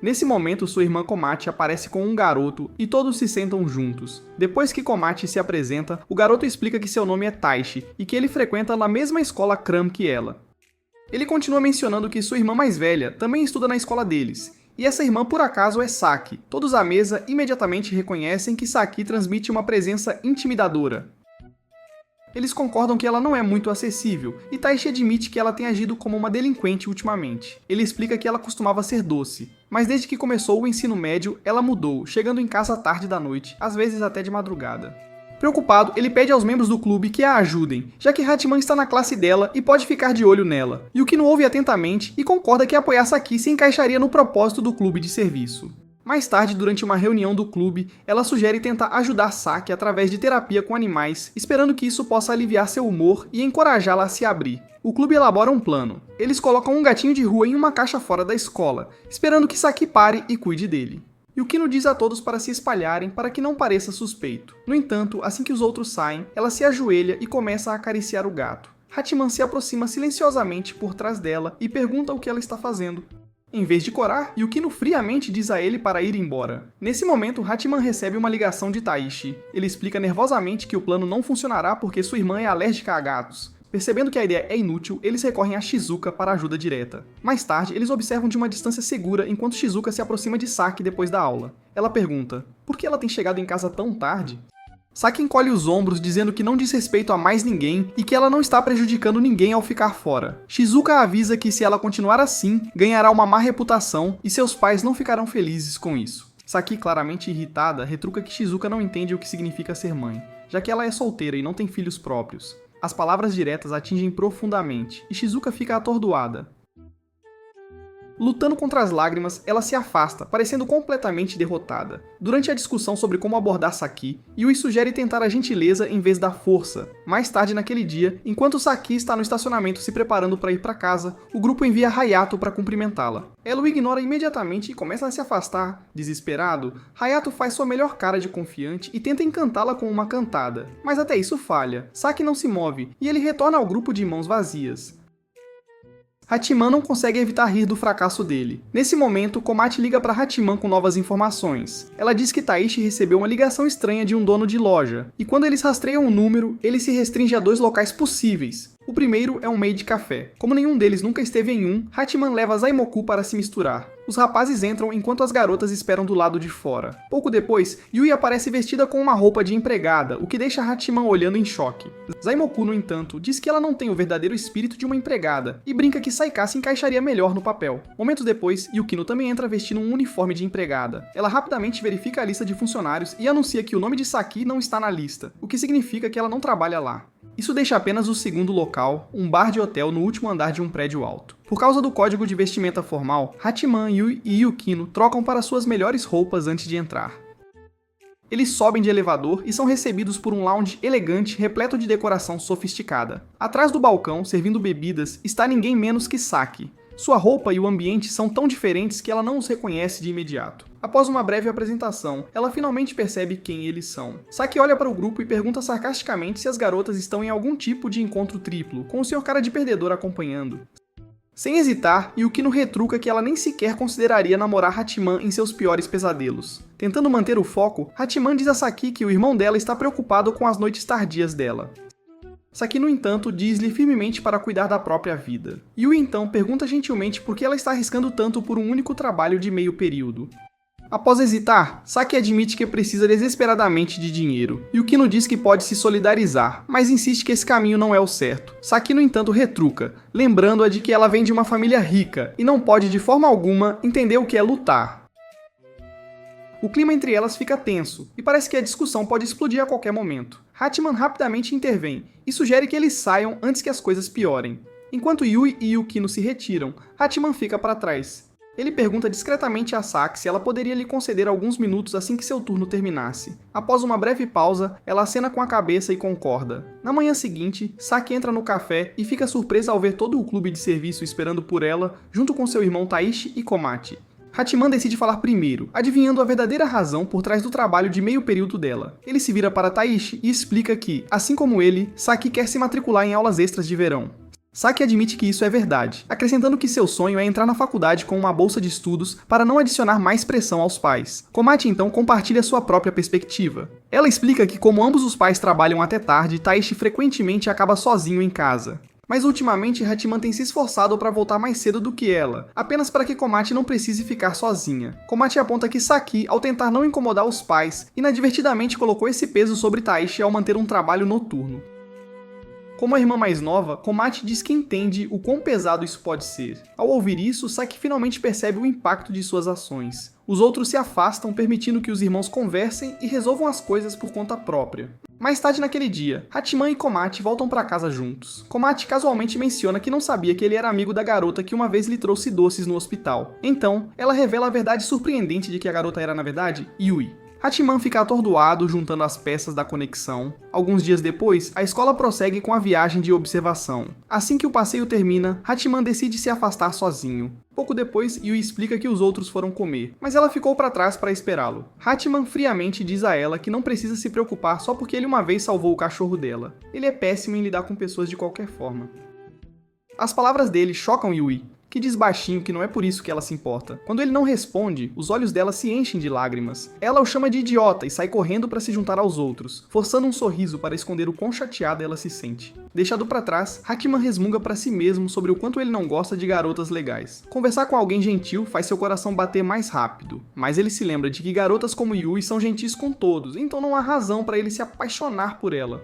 Nesse momento, sua irmã Komachi aparece com um garoto e todos se sentam juntos. Depois que Komachi se apresenta, o garoto explica que seu nome é Taishi e que ele frequenta na mesma escola Cram que ela. Ele continua mencionando que sua irmã mais velha também estuda na escola deles, e essa irmã por acaso é Saki. Todos à mesa imediatamente reconhecem que Saki transmite uma presença intimidadora. Eles concordam que ela não é muito acessível, e Taishi admite que ela tem agido como uma delinquente ultimamente. Ele explica que ela costumava ser doce, mas desde que começou o ensino médio, ela mudou, chegando em casa tarde da noite, às vezes até de madrugada. Preocupado, ele pede aos membros do clube que a ajudem, já que Hachiman está na classe dela e pode ficar de olho nela. Yukino ouve atentamente e concorda que apoiar Saki se encaixaria no propósito do clube de serviço. Mais tarde, durante uma reunião do clube, ela sugere tentar ajudar Saki através de terapia com animais, esperando que isso possa aliviar seu humor e encorajá-la a se abrir. O clube elabora um plano. Eles colocam um gatinho de rua em uma caixa fora da escola, esperando que Saki pare e cuide dele. Yukino diz a todos para se espalharem para que não pareça suspeito. No entanto, assim que os outros saem, ela se ajoelha e começa a acariciar o gato. Hachiman se aproxima silenciosamente por trás dela e pergunta o que ela está fazendo. Em vez de corar, Yukino friamente diz a ele para ir embora. Nesse momento, Hachiman recebe uma ligação de Taishi. Ele explica nervosamente que o plano não funcionará porque sua irmã é alérgica a gatos. Percebendo que a ideia é inútil, eles recorrem a Shizuka para ajuda direta. Mais tarde, eles observam de uma distância segura enquanto Shizuka se aproxima de Saki depois da aula. Ela pergunta, por que ela tem chegado em casa tão tarde? Saki encolhe os ombros, dizendo que não diz respeito a mais ninguém e que ela não está prejudicando ninguém ao ficar fora. Shizuka avisa que se ela continuar assim, ganhará uma má reputação e seus pais não ficarão felizes com isso. Saki, claramente irritada, retruca que Shizuka não entende o que significa ser mãe, já que ela é solteira e não tem filhos próprios. As palavras diretas atingem profundamente, e Shizuka fica atordoada. Lutando contra as lágrimas, ela se afasta, parecendo completamente derrotada. Durante a discussão sobre como abordar Saki, Yui sugere tentar a gentileza em vez da força. Mais tarde naquele dia, enquanto Saki está no estacionamento se preparando para ir para casa, o grupo envia Hayato para cumprimentá-la. Ela o ignora imediatamente e começa a se afastar. Desesperado, Hayato faz sua melhor cara de confiante e tenta encantá-la com uma cantada. Mas até isso falha. Saki não se move, e ele retorna ao grupo de mãos vazias. Hachiman não consegue evitar rir do fracasso dele. Nesse momento, Komachi liga para Hachiman com novas informações. Ela diz que Taishi recebeu uma ligação estranha de um dono de loja, e quando eles rastreiam o número, ele se restringe a 2 locais possíveis. O primeiro é um MEI de café. Como nenhum deles nunca esteve em um, Hachiman leva Zaimoku para se misturar. Os rapazes entram enquanto as garotas esperam do lado de fora. Pouco depois, Yui aparece vestida com uma roupa de empregada, o que deixa Hachiman olhando em choque. Zaimoku, no entanto, diz que ela não tem o verdadeiro espírito de uma empregada, e brinca que Saika se encaixaria melhor no papel. Momentos depois, Yukino também entra vestindo um uniforme de empregada. Ela rapidamente verifica a lista de funcionários e anuncia que o nome de Saki não está na lista, o que significa que ela não trabalha lá. Isso deixa apenas o segundo local, um bar de hotel no último andar de um prédio alto. Por causa do código de vestimenta formal, Hachiman, Yui e Yukino trocam para suas melhores roupas antes de entrar. Eles sobem de elevador e são recebidos por um lounge elegante repleto de decoração sofisticada. Atrás do balcão, servindo bebidas, está ninguém menos que Saki. Sua roupa e o ambiente são tão diferentes que ela não os reconhece de imediato. Após uma breve apresentação, ela finalmente percebe quem eles são. Saki olha para o grupo e pergunta sarcasticamente se as garotas estão em algum tipo de encontro triplo, com o Sr. Cara de Perdedor acompanhando. Sem hesitar, Yukino retruca que ela nem sequer consideraria namorar Hachiman em seus piores pesadelos. Tentando manter o foco, Hachiman diz a Saki que o irmão dela está preocupado com as noites tardias dela. Saki, no entanto, diz-lhe firmemente para cuidar da própria vida. Yui então pergunta gentilmente por que ela está arriscando tanto por um único trabalho de meio período. Após hesitar, Saki admite que precisa desesperadamente de dinheiro. Yukino diz que pode se solidarizar, mas insiste que esse caminho não é o certo. Saki, no entanto, retruca, lembrando-a de que ela vem de uma família rica e não pode de forma alguma entender o que é lutar. O clima entre elas fica tenso, e parece que a discussão pode explodir a qualquer momento. Hachiman rapidamente intervém, e sugere que eles saiam antes que as coisas piorem. Enquanto Yui e Yukino se retiram, Hachiman fica para trás. Ele pergunta discretamente a Saki se ela poderia lhe conceder alguns minutos assim que seu turno terminasse. Após uma breve pausa, ela acena com a cabeça e concorda. Na manhã seguinte, Saki entra no café e fica surpresa ao ver todo o clube de serviço esperando por ela, junto com seu irmão Taishi e Komachi. Hachiman decide falar primeiro, adivinhando a verdadeira razão por trás do trabalho de meio período dela. Ele se vira para Taishi e explica que, assim como ele, Saki quer se matricular em aulas extras de verão. Saki admite que isso é verdade, acrescentando que seu sonho é entrar na faculdade com uma bolsa de estudos para não adicionar mais pressão aos pais. Komachi então compartilha sua própria perspectiva. Ela explica que como ambos os pais trabalham até tarde, Taishi frequentemente acaba sozinho em casa. Mas ultimamente Hachiman tem se esforçado para voltar mais cedo do que ela, apenas para que Komachi não precise ficar sozinha. Komachi aponta que Saki, ao tentar não incomodar os pais, inadvertidamente colocou esse peso sobre Taishi ao manter um trabalho noturno. Como a irmã mais nova, Komachi diz que entende o quão pesado isso pode ser. Ao ouvir isso, Saki finalmente percebe o impacto de suas ações. Os outros se afastam, permitindo que os irmãos conversem e resolvam as coisas por conta própria. Mais tarde naquele dia, Hachiman e Komachi voltam para casa juntos. Komachi casualmente menciona que não sabia que ele era amigo da garota que uma vez lhe trouxe doces no hospital. Então, ela revela a verdade surpreendente de que a garota era, na verdade, Yui. Hachiman fica atordoado, juntando as peças da conexão. Alguns dias depois, a escola prossegue com a viagem de observação. Assim que o passeio termina, Hachiman decide se afastar sozinho. Pouco depois, Yui explica que os outros foram comer, mas ela ficou para trás para esperá-lo. Hachiman friamente diz a ela que não precisa se preocupar só porque ele uma vez salvou o cachorro dela. Ele é péssimo em lidar com pessoas de qualquer forma. As palavras dele chocam Yui, que diz baixinho que não é por isso que ela se importa. Quando ele não responde, os olhos dela se enchem de lágrimas. Ela o chama de idiota e sai correndo para se juntar aos outros, forçando um sorriso para esconder o quão chateada ela se sente. Deixado para trás, Hachiman resmunga para si mesmo sobre o quanto ele não gosta de garotas legais. Conversar com alguém gentil faz seu coração bater mais rápido, mas ele se lembra de que garotas como Yui são gentis com todos, então não há razão para ele se apaixonar por ela.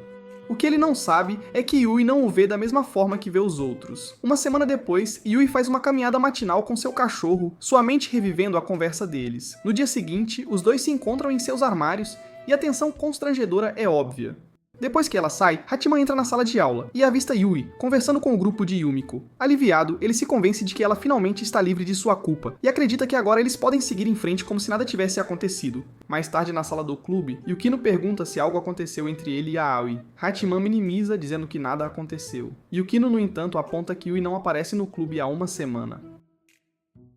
O que ele não sabe é que Yui não o vê da mesma forma que vê os outros. Uma semana depois, Yui faz uma caminhada matinal com seu cachorro, sua mente revivendo a conversa deles. No dia seguinte, os dois se encontram em seus armários e a tensão constrangedora é óbvia. Depois que ela sai, Hachiman entra na sala de aula e avista Yui, conversando com o grupo de Yumiko. Aliviado, ele se convence de que ela finalmente está livre de sua culpa e acredita que agora eles podem seguir em frente como se nada tivesse acontecido. Mais tarde na sala do clube, Yukino pergunta se algo aconteceu entre ele e a Aoi. Hachiman minimiza, dizendo que nada aconteceu. Yukino, no entanto, aponta que Yui não aparece no clube há uma semana.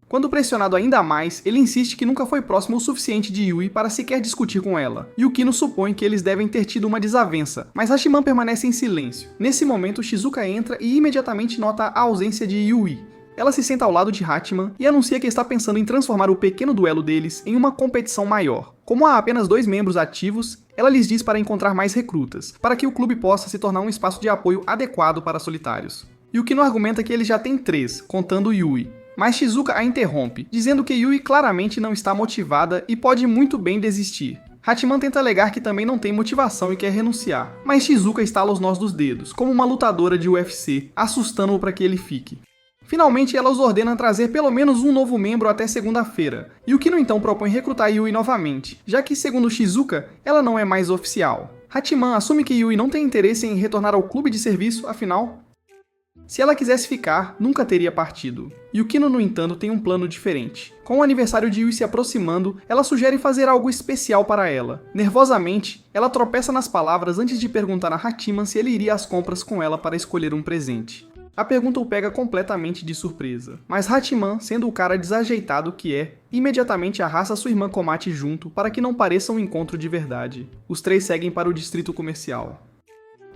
Quando pressionado ainda mais, ele insiste que nunca foi próximo o suficiente de Yui para sequer discutir com ela. Yukino supõe que eles devem ter tido uma desavença, mas Hachiman permanece em silêncio. Nesse momento, Shizuka entra e imediatamente nota a ausência de Yui. Ela se senta ao lado de Hachiman e anuncia que está pensando em transformar o pequeno duelo deles em uma competição maior. Como há apenas 2 membros ativos, ela lhes diz para encontrar mais recrutas, para que o clube possa se tornar um espaço de apoio adequado para solitários. Yukino argumenta que ele já tem 3, contando Yui. Mas Shizuka a interrompe, dizendo que Yui claramente não está motivada e pode muito bem desistir. Hachiman tenta alegar que também não tem motivação e quer renunciar, mas Shizuka estala os nós dos dedos, como uma lutadora de UFC, assustando-o para que ele fique. Finalmente, ela os ordena trazer pelo menos um novo membro até segunda-feira, e Yukino então propõe recrutar Yui novamente, já que, segundo Shizuka, ela não é mais oficial. Hachiman assume que Yui não tem interesse em retornar ao clube de serviço, afinal, se ela quisesse ficar, nunca teria partido. Yukino, no entanto, tem um plano diferente. Com o aniversário de Yui se aproximando, ela sugere fazer algo especial para ela. Nervosamente, ela tropeça nas palavras antes de perguntar a Hachiman se ele iria às compras com ela para escolher um presente. A pergunta o pega completamente de surpresa, mas Hachiman, sendo o cara desajeitado que é, imediatamente arrasta sua irmã Komachi junto para que não pareça um encontro de verdade. Os 3 seguem para o distrito comercial.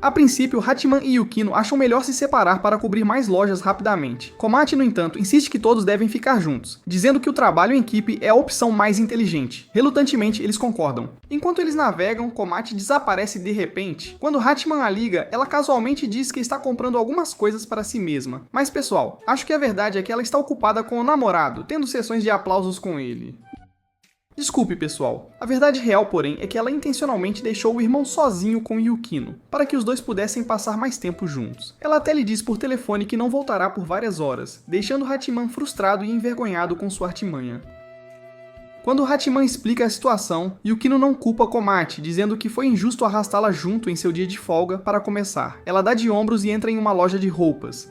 A princípio, Hachiman e Yukino acham melhor se separar para cobrir mais lojas rapidamente. Komachi, no entanto, insiste que todos devem ficar juntos, dizendo que o trabalho em equipe é a opção mais inteligente. Relutantemente, eles concordam. Enquanto eles navegam, Komachi desaparece de repente. Quando Hachiman a liga, ela casualmente diz que está comprando algumas coisas para si mesma. Mas pessoal, acho que a verdade é que ela está ocupada com o namorado, tendo sessões de aplausos com ele. Desculpe, pessoal. A verdade real, porém, é que ela intencionalmente deixou o irmão sozinho com Yukino, para que os dois pudessem passar mais tempo juntos. Ela até lhe diz por telefone que não voltará por várias horas, deixando Hachiman frustrado e envergonhado com sua artimanha. Quando Hachiman explica a situação, Yukino não culpa Komachi, dizendo que foi injusto arrastá-la junto em seu dia de folga para começar. Ela dá de ombros e entra em uma loja de roupas.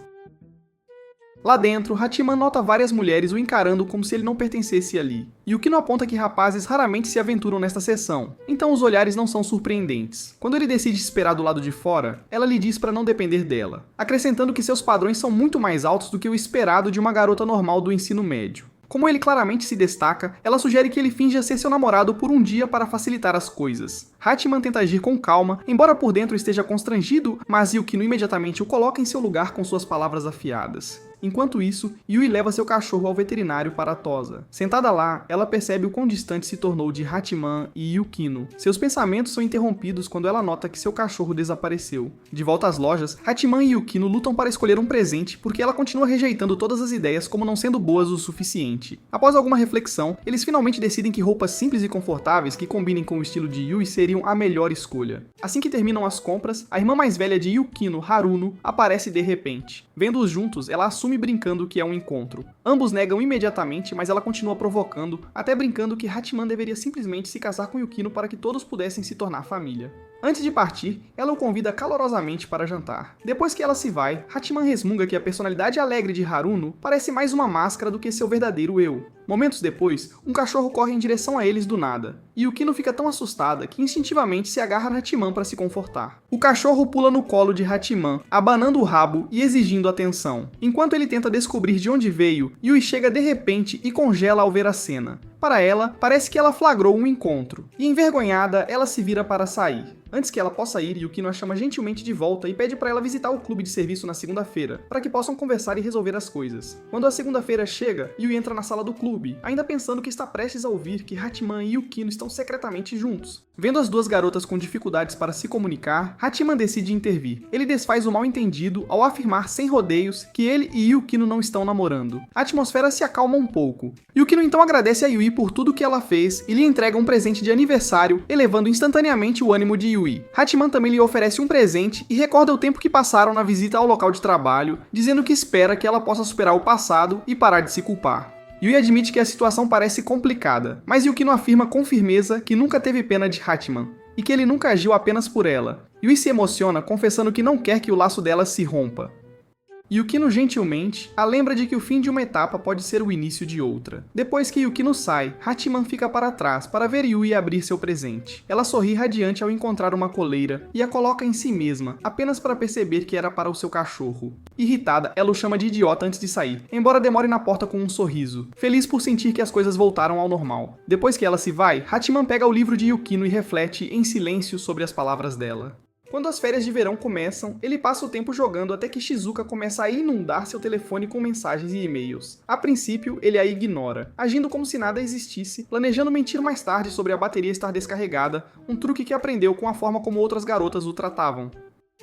Lá dentro, Hachiman nota várias mulheres o encarando como se ele não pertencesse ali. Yukino aponta que rapazes raramente se aventuram nesta seção, então os olhares não são surpreendentes. Quando ele decide esperar do lado de fora, ela lhe diz para não depender dela, acrescentando que seus padrões são muito mais altos do que o esperado de uma garota normal do ensino médio. Como ele claramente se destaca, ela sugere que ele finja ser seu namorado por um dia para facilitar as coisas. Hachiman tenta agir com calma, embora por dentro esteja constrangido, mas Yukino imediatamente o coloca em seu lugar com suas palavras afiadas. Enquanto isso, Yui leva seu cachorro ao veterinário para a tosa. Sentada lá, ela percebe o quão distante se tornou de Hachiman e Yukino. Seus pensamentos são interrompidos quando ela nota que seu cachorro desapareceu. De volta às lojas, Hachiman e Yukino lutam para escolher um presente porque ela continua rejeitando todas as ideias como não sendo boas o suficiente. Após alguma reflexão, eles finalmente decidem que roupas simples e confortáveis que combinem com o estilo de Yui seriam a melhor escolha. Assim que terminam as compras, a irmã mais velha de Yukino, Haruno, aparece de repente. Vendo-os juntos, ela assume brincando que é um encontro. Ambos negam imediatamente, mas ela continua provocando, até brincando que Hachiman deveria simplesmente se casar com Yukino para que todos pudessem se tornar família. Antes de partir, ela o convida calorosamente para jantar. Depois que ela se vai, Hachiman resmunga que a personalidade alegre de Haruno parece mais uma máscara do que seu verdadeiro eu. Momentos depois, um cachorro corre em direção a eles do nada, e Yukino fica tão assustada que instintivamente se agarra a Hachiman para se confortar. O cachorro pula no colo de Hachiman, abanando o rabo e exigindo atenção. Enquanto ele tenta descobrir de onde veio, Yui chega de repente e congela ao ver a cena. Para ela, parece que ela flagrou um encontro, e envergonhada, ela se vira para sair. Antes que ela possa ir, Yukino a chama gentilmente de volta e pede para ela visitar o clube de serviço na segunda-feira, para que possam conversar e resolver as coisas. Quando a segunda-feira chega, Yui entra na sala do clube, ainda pensando que está prestes a ouvir que Hachiman e Yukino estão secretamente juntos. Vendo as duas garotas com dificuldades para se comunicar, Hachiman decide intervir. Ele desfaz o mal-entendido ao afirmar sem rodeios que ele e Yukino não estão namorando. A atmosfera se acalma um pouco. Yukino então agradece a Yui por tudo que ela fez e lhe entrega um presente de aniversário, elevando instantaneamente o ânimo de Yui. Hachiman também lhe oferece um presente e recorda o tempo que passaram na visita ao local de trabalho, dizendo que espera que ela possa superar o passado e parar de se culpar. Yui admite que a situação parece complicada, mas Yukino afirma com firmeza que nunca teve pena de Hachiman, e que ele nunca agiu apenas por ela. Yui se emociona, confessando que não quer que o laço dela se rompa. Yukino gentilmente a lembra de que o fim de uma etapa pode ser o início de outra. Depois que Yukino sai, Hachiman fica para trás para ver Yui abrir seu presente. Ela sorri radiante ao encontrar uma coleira e a coloca em si mesma, apenas para perceber que era para o seu cachorro. Irritada, ela o chama de idiota antes de sair, embora demore na porta com um sorriso, feliz por sentir que as coisas voltaram ao normal. Depois que ela se vai, Hachiman pega o livro de Yukino e reflete em silêncio sobre as palavras dela. Quando as férias de verão começam, ele passa o tempo jogando até que Shizuka começa a inundar seu telefone com mensagens e e-mails. A princípio, ele a ignora, agindo como se nada existisse, planejando mentir mais tarde sobre a bateria estar descarregada, um truque que aprendeu com a forma como outras garotas o tratavam.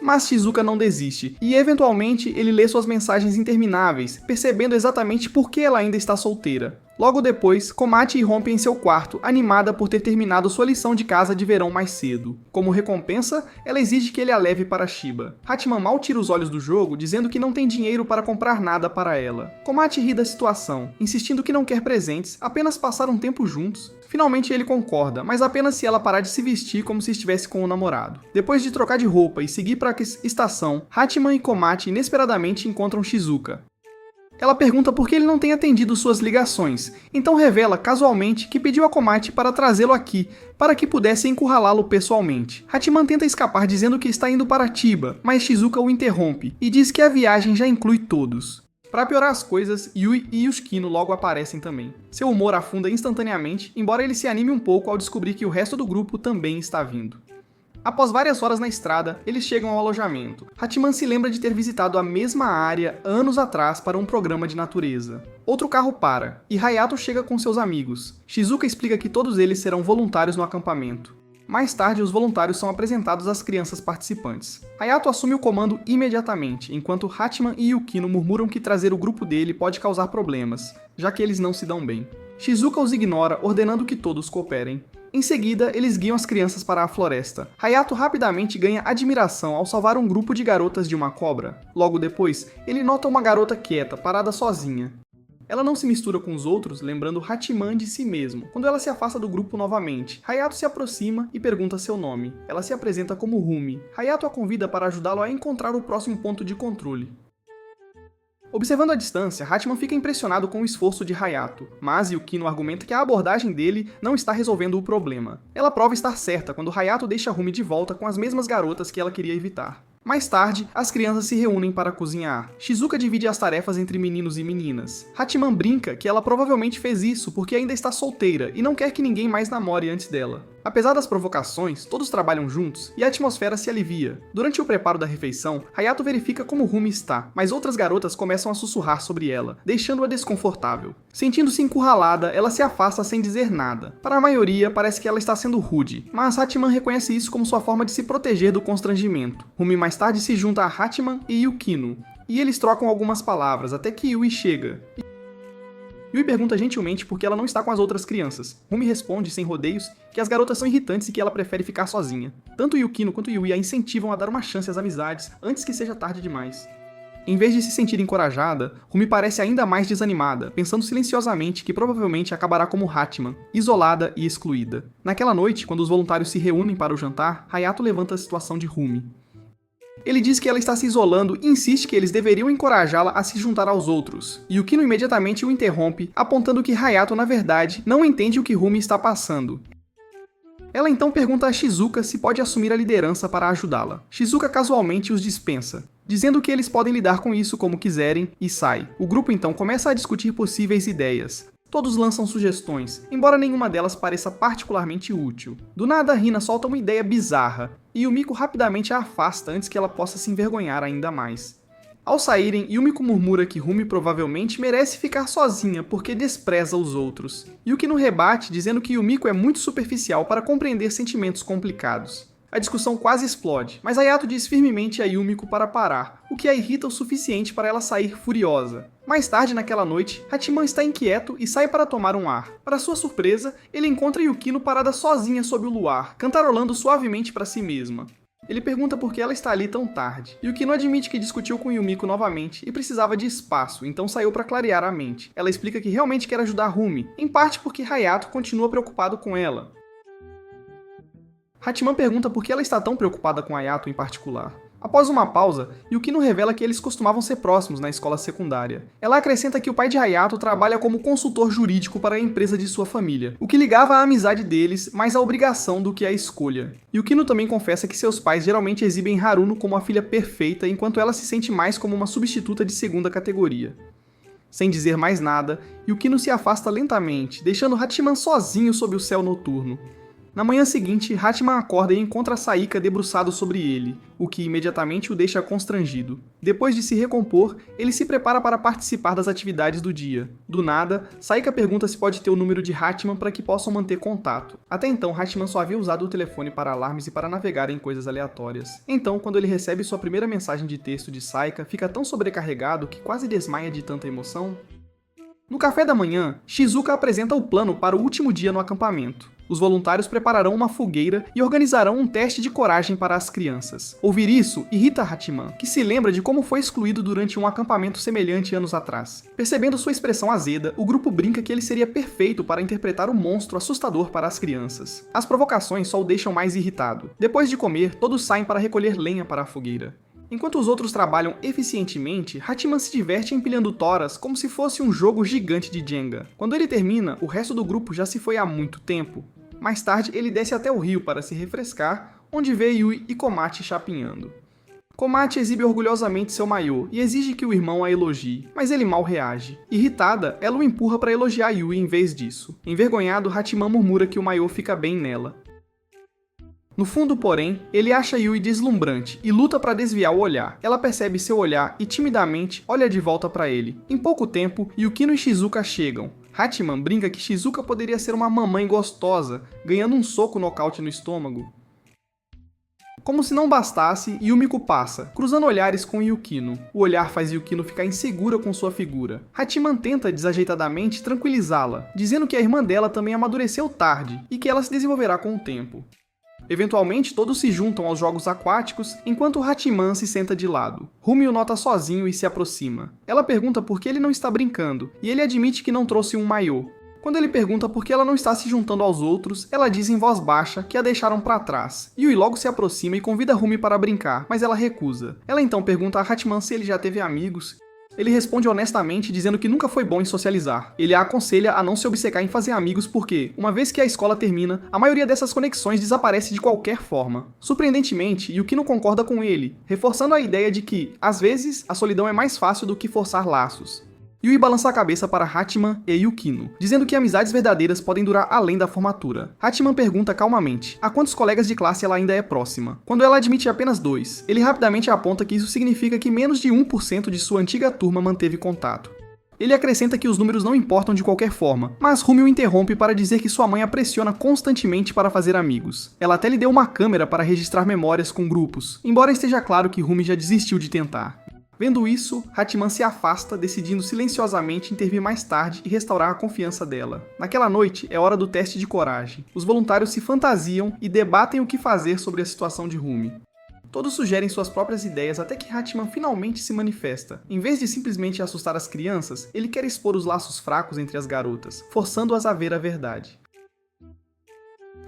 Mas Shizuka não desiste, e eventualmente ele lê suas mensagens intermináveis, percebendo exatamente por que ela ainda está solteira. Logo depois, Komachi irrompe em seu quarto, animada por ter terminado sua lição de casa de verão mais cedo. Como recompensa, ela exige que ele a leve para Shiba. Hachiman mal tira os olhos do jogo, dizendo que não tem dinheiro para comprar nada para ela. Komachi ri da situação, insistindo que não quer presentes, apenas passar um tempo juntos. Finalmente ele concorda, mas apenas se ela parar de se vestir como se estivesse com o namorado. Depois de trocar de roupa e seguir para a estação, Hachiman e Komachi inesperadamente encontram Shizuka. Ela pergunta por que ele não tem atendido suas ligações, então revela casualmente que pediu a Komachi para trazê-lo aqui, para que pudesse encurralá-lo pessoalmente. Hachiman tenta escapar dizendo que está indo para Chiba, mas Shizuka o interrompe e diz que a viagem já inclui todos. Para piorar as coisas, Yui e Yukino logo aparecem também. Seu humor afunda instantaneamente, embora ele se anime um pouco ao descobrir que o resto do grupo também está vindo. Após várias horas na estrada, eles chegam ao alojamento. Hachiman se lembra de ter visitado a mesma área anos atrás para um programa de natureza. Outro carro para, e Hayato chega com seus amigos. Shizuka explica que todos eles serão voluntários no acampamento. Mais tarde, os voluntários são apresentados às crianças participantes. Hayato assume o comando imediatamente, enquanto Hachiman e Yukino murmuram que trazer o grupo dele pode causar problemas, já que eles não se dão bem. Shizuka os ignora, ordenando que todos cooperem. Em seguida, eles guiam as crianças para a floresta. Hayato rapidamente ganha admiração ao salvar um grupo de garotas de uma cobra. Logo depois, ele nota uma garota quieta, parada sozinha. Ela não se mistura com os outros, lembrando Hachiman de si mesmo. Quando ela se afasta do grupo novamente, Hayato se aproxima e pergunta seu nome. Ela se apresenta como Rumi. Hayato a convida para ajudá-lo a encontrar o próximo ponto de controle. Observando a distância, Hachiman fica impressionado com o esforço de Hayato, mas Yukino argumenta que a abordagem dele não está resolvendo o problema. Ela prova estar certa quando Hayato deixa Rumi de volta com as mesmas garotas que ela queria evitar. Mais tarde, as crianças se reúnem para cozinhar. Shizuka divide as tarefas entre meninos e meninas. Hachiman brinca que ela provavelmente fez isso porque ainda está solteira e não quer que ninguém mais namore antes dela. Apesar das provocações, todos trabalham juntos e a atmosfera se alivia. Durante o preparo da refeição, Hayato verifica como Rumi está, mas outras garotas começam a sussurrar sobre ela, deixando-a desconfortável. Sentindo-se encurralada, ela se afasta sem dizer nada. Para a maioria, parece que ela está sendo rude, mas Hachiman reconhece isso como sua forma de se proteger do constrangimento. Rumi mais tarde se junta a Hachiman e Yukino, e eles trocam algumas palavras até que Yui chega. Yui pergunta gentilmente por que ela não está com as outras crianças. Rumi responde, sem rodeios, que as garotas são irritantes e que ela prefere ficar sozinha. Tanto Yukino quanto Yui a incentivam a dar uma chance às amizades antes que seja tarde demais. Em vez de se sentir encorajada, Rumi parece ainda mais desanimada, pensando silenciosamente que provavelmente acabará como Hachiman, isolada e excluída. Naquela noite, quando os voluntários se reúnem para o jantar, Hayato levanta a situação de Rumi. Ele diz que ela está se isolando e insiste que eles deveriam encorajá-la a se juntar aos outros. Yukino imediatamente o interrompe, apontando que Hayato, na verdade, não entende o que Rumi está passando. Ela então pergunta a Shizuka se pode assumir a liderança para ajudá-la. Shizuka casualmente os dispensa, dizendo que eles podem lidar com isso como quiserem, e sai. O grupo então começa a discutir possíveis ideias. Todos lançam sugestões, embora nenhuma delas pareça particularmente útil. Do nada, Hina solta uma ideia bizarra, e Yumiko rapidamente a afasta antes que ela possa se envergonhar ainda mais. Ao saírem, Yumiko murmura que Rumi provavelmente merece ficar sozinha porque despreza os outros. Yukino rebate dizendo que Yumiko é muito superficial para compreender sentimentos complicados. A discussão quase explode, mas Hayato diz firmemente a Yumiko para parar, o que a irrita o suficiente para ela sair furiosa. Mais tarde naquela noite, Hachiman está inquieto e sai para tomar um ar. Para sua surpresa, ele encontra Yukino parada sozinha sob o luar, cantarolando suavemente para si mesma. Ele pergunta por que ela está ali tão tarde. Yukino admite que discutiu com Yumiko novamente e precisava de espaço, então saiu para clarear a mente. Ela explica que realmente quer ajudar Rumi, em parte porque Hayato continua preocupado com ela. Hachiman pergunta por que ela está tão preocupada com Hayato em particular. Após uma pausa, Yukino revela que eles costumavam ser próximos na escola secundária. Ela acrescenta que o pai de Hayato trabalha como consultor jurídico para a empresa de sua família, o que ligava a amizade deles mais a obrigação do que a escolha. Yukino também confessa que seus pais geralmente exibem Haruno como a filha perfeita, enquanto ela se sente mais como uma substituta de segunda categoria. Sem dizer mais nada, Yukino se afasta lentamente, deixando Hachiman sozinho sob o céu noturno. Na manhã seguinte, Hachiman acorda e encontra Saika debruçado sobre ele, o que imediatamente o deixa constrangido. Depois de se recompor, ele se prepara para participar das atividades do dia. Do nada, Saika pergunta se pode ter o número de Hachiman para que possam manter contato. Até então, Hachiman só havia usado o telefone para alarmes e para navegar em coisas aleatórias. Então, quando ele recebe sua primeira mensagem de texto de Saika, fica tão sobrecarregado que quase desmaia de tanta emoção. No café da manhã, Shizuka apresenta o plano para o último dia no acampamento. Os voluntários prepararão uma fogueira e organizarão um teste de coragem para as crianças. Ouvir isso irrita Hachiman, que se lembra de como foi excluído durante um acampamento semelhante anos atrás. Percebendo sua expressão azeda, o grupo brinca que ele seria perfeito para interpretar o monstro assustador para as crianças. As provocações só o deixam mais irritado. Depois de comer, todos saem para recolher lenha para a fogueira. Enquanto os outros trabalham eficientemente, Hachiman se diverte empilhando toras como se fosse um jogo gigante de Jenga. Quando ele termina, o resto do grupo já se foi há muito tempo. Mais tarde, ele desce até o rio para se refrescar, onde vê Yui e Komachi chapinhando. Komachi exibe orgulhosamente seu maiô e exige que o irmão a elogie, mas ele mal reage. Irritada, ela o empurra para elogiar Yui em vez disso. Envergonhado, Hachiman murmura que o maiô fica bem nela. No fundo, porém, ele acha Yui deslumbrante e luta para desviar o olhar. Ela percebe seu olhar e timidamente olha de volta para ele. Em pouco tempo, Yukino e Shizuka chegam. Hachiman brinca que Shizuka poderia ser uma mamãe gostosa, ganhando um soco nocaute no estômago. Como se não bastasse, Yumiko passa, cruzando olhares com Yukino. O olhar faz Yukino ficar insegura com sua figura. Hachiman tenta, desajeitadamente, tranquilizá-la, dizendo que a irmã dela também amadureceu tarde e que ela se desenvolverá com o tempo. Eventualmente, todos se juntam aos jogos aquáticos, enquanto Hachiman se senta de lado. Rumi o nota sozinho e se aproxima. Ela pergunta por que ele não está brincando, e ele admite que não trouxe um maiô. Quando ele pergunta por que ela não está se juntando aos outros, ela diz em voz baixa que a deixaram para trás. Yui logo se aproxima e convida Rumi para brincar, mas ela recusa. Ela então pergunta a Hachiman se ele já teve amigos. Ele responde honestamente dizendo que nunca foi bom em socializar. Ele a aconselha a não se obcecar em fazer amigos porque, uma vez que a escola termina, a maioria dessas conexões desaparece de qualquer forma. Surpreendentemente, Yukino concorda com ele, reforçando a ideia de que, às vezes, a solidão é mais fácil do que forçar laços. Yui balança a cabeça para Hachiman e Yukino, dizendo que amizades verdadeiras podem durar além da formatura. Hachiman pergunta calmamente a quantos colegas de classe ela ainda é próxima. Quando ela admite apenas 2, ele rapidamente aponta que isso significa que menos de 1% de sua antiga turma manteve contato. Ele acrescenta que os números não importam de qualquer forma, mas Rumi o interrompe para dizer que sua mãe a pressiona constantemente para fazer amigos. Ela até lhe deu uma câmera para registrar memórias com grupos, embora esteja claro que Rumi já desistiu de tentar. Vendo isso, Hachiman se afasta, decidindo silenciosamente intervir mais tarde e restaurar a confiança dela. Naquela noite, é hora do teste de coragem. Os voluntários se fantasiam e debatem o que fazer sobre a situação de Rumi. Todos sugerem suas próprias ideias até que Hachiman finalmente se manifesta. Em vez de simplesmente assustar as crianças, ele quer expor os laços fracos entre as garotas, forçando-as a ver a verdade.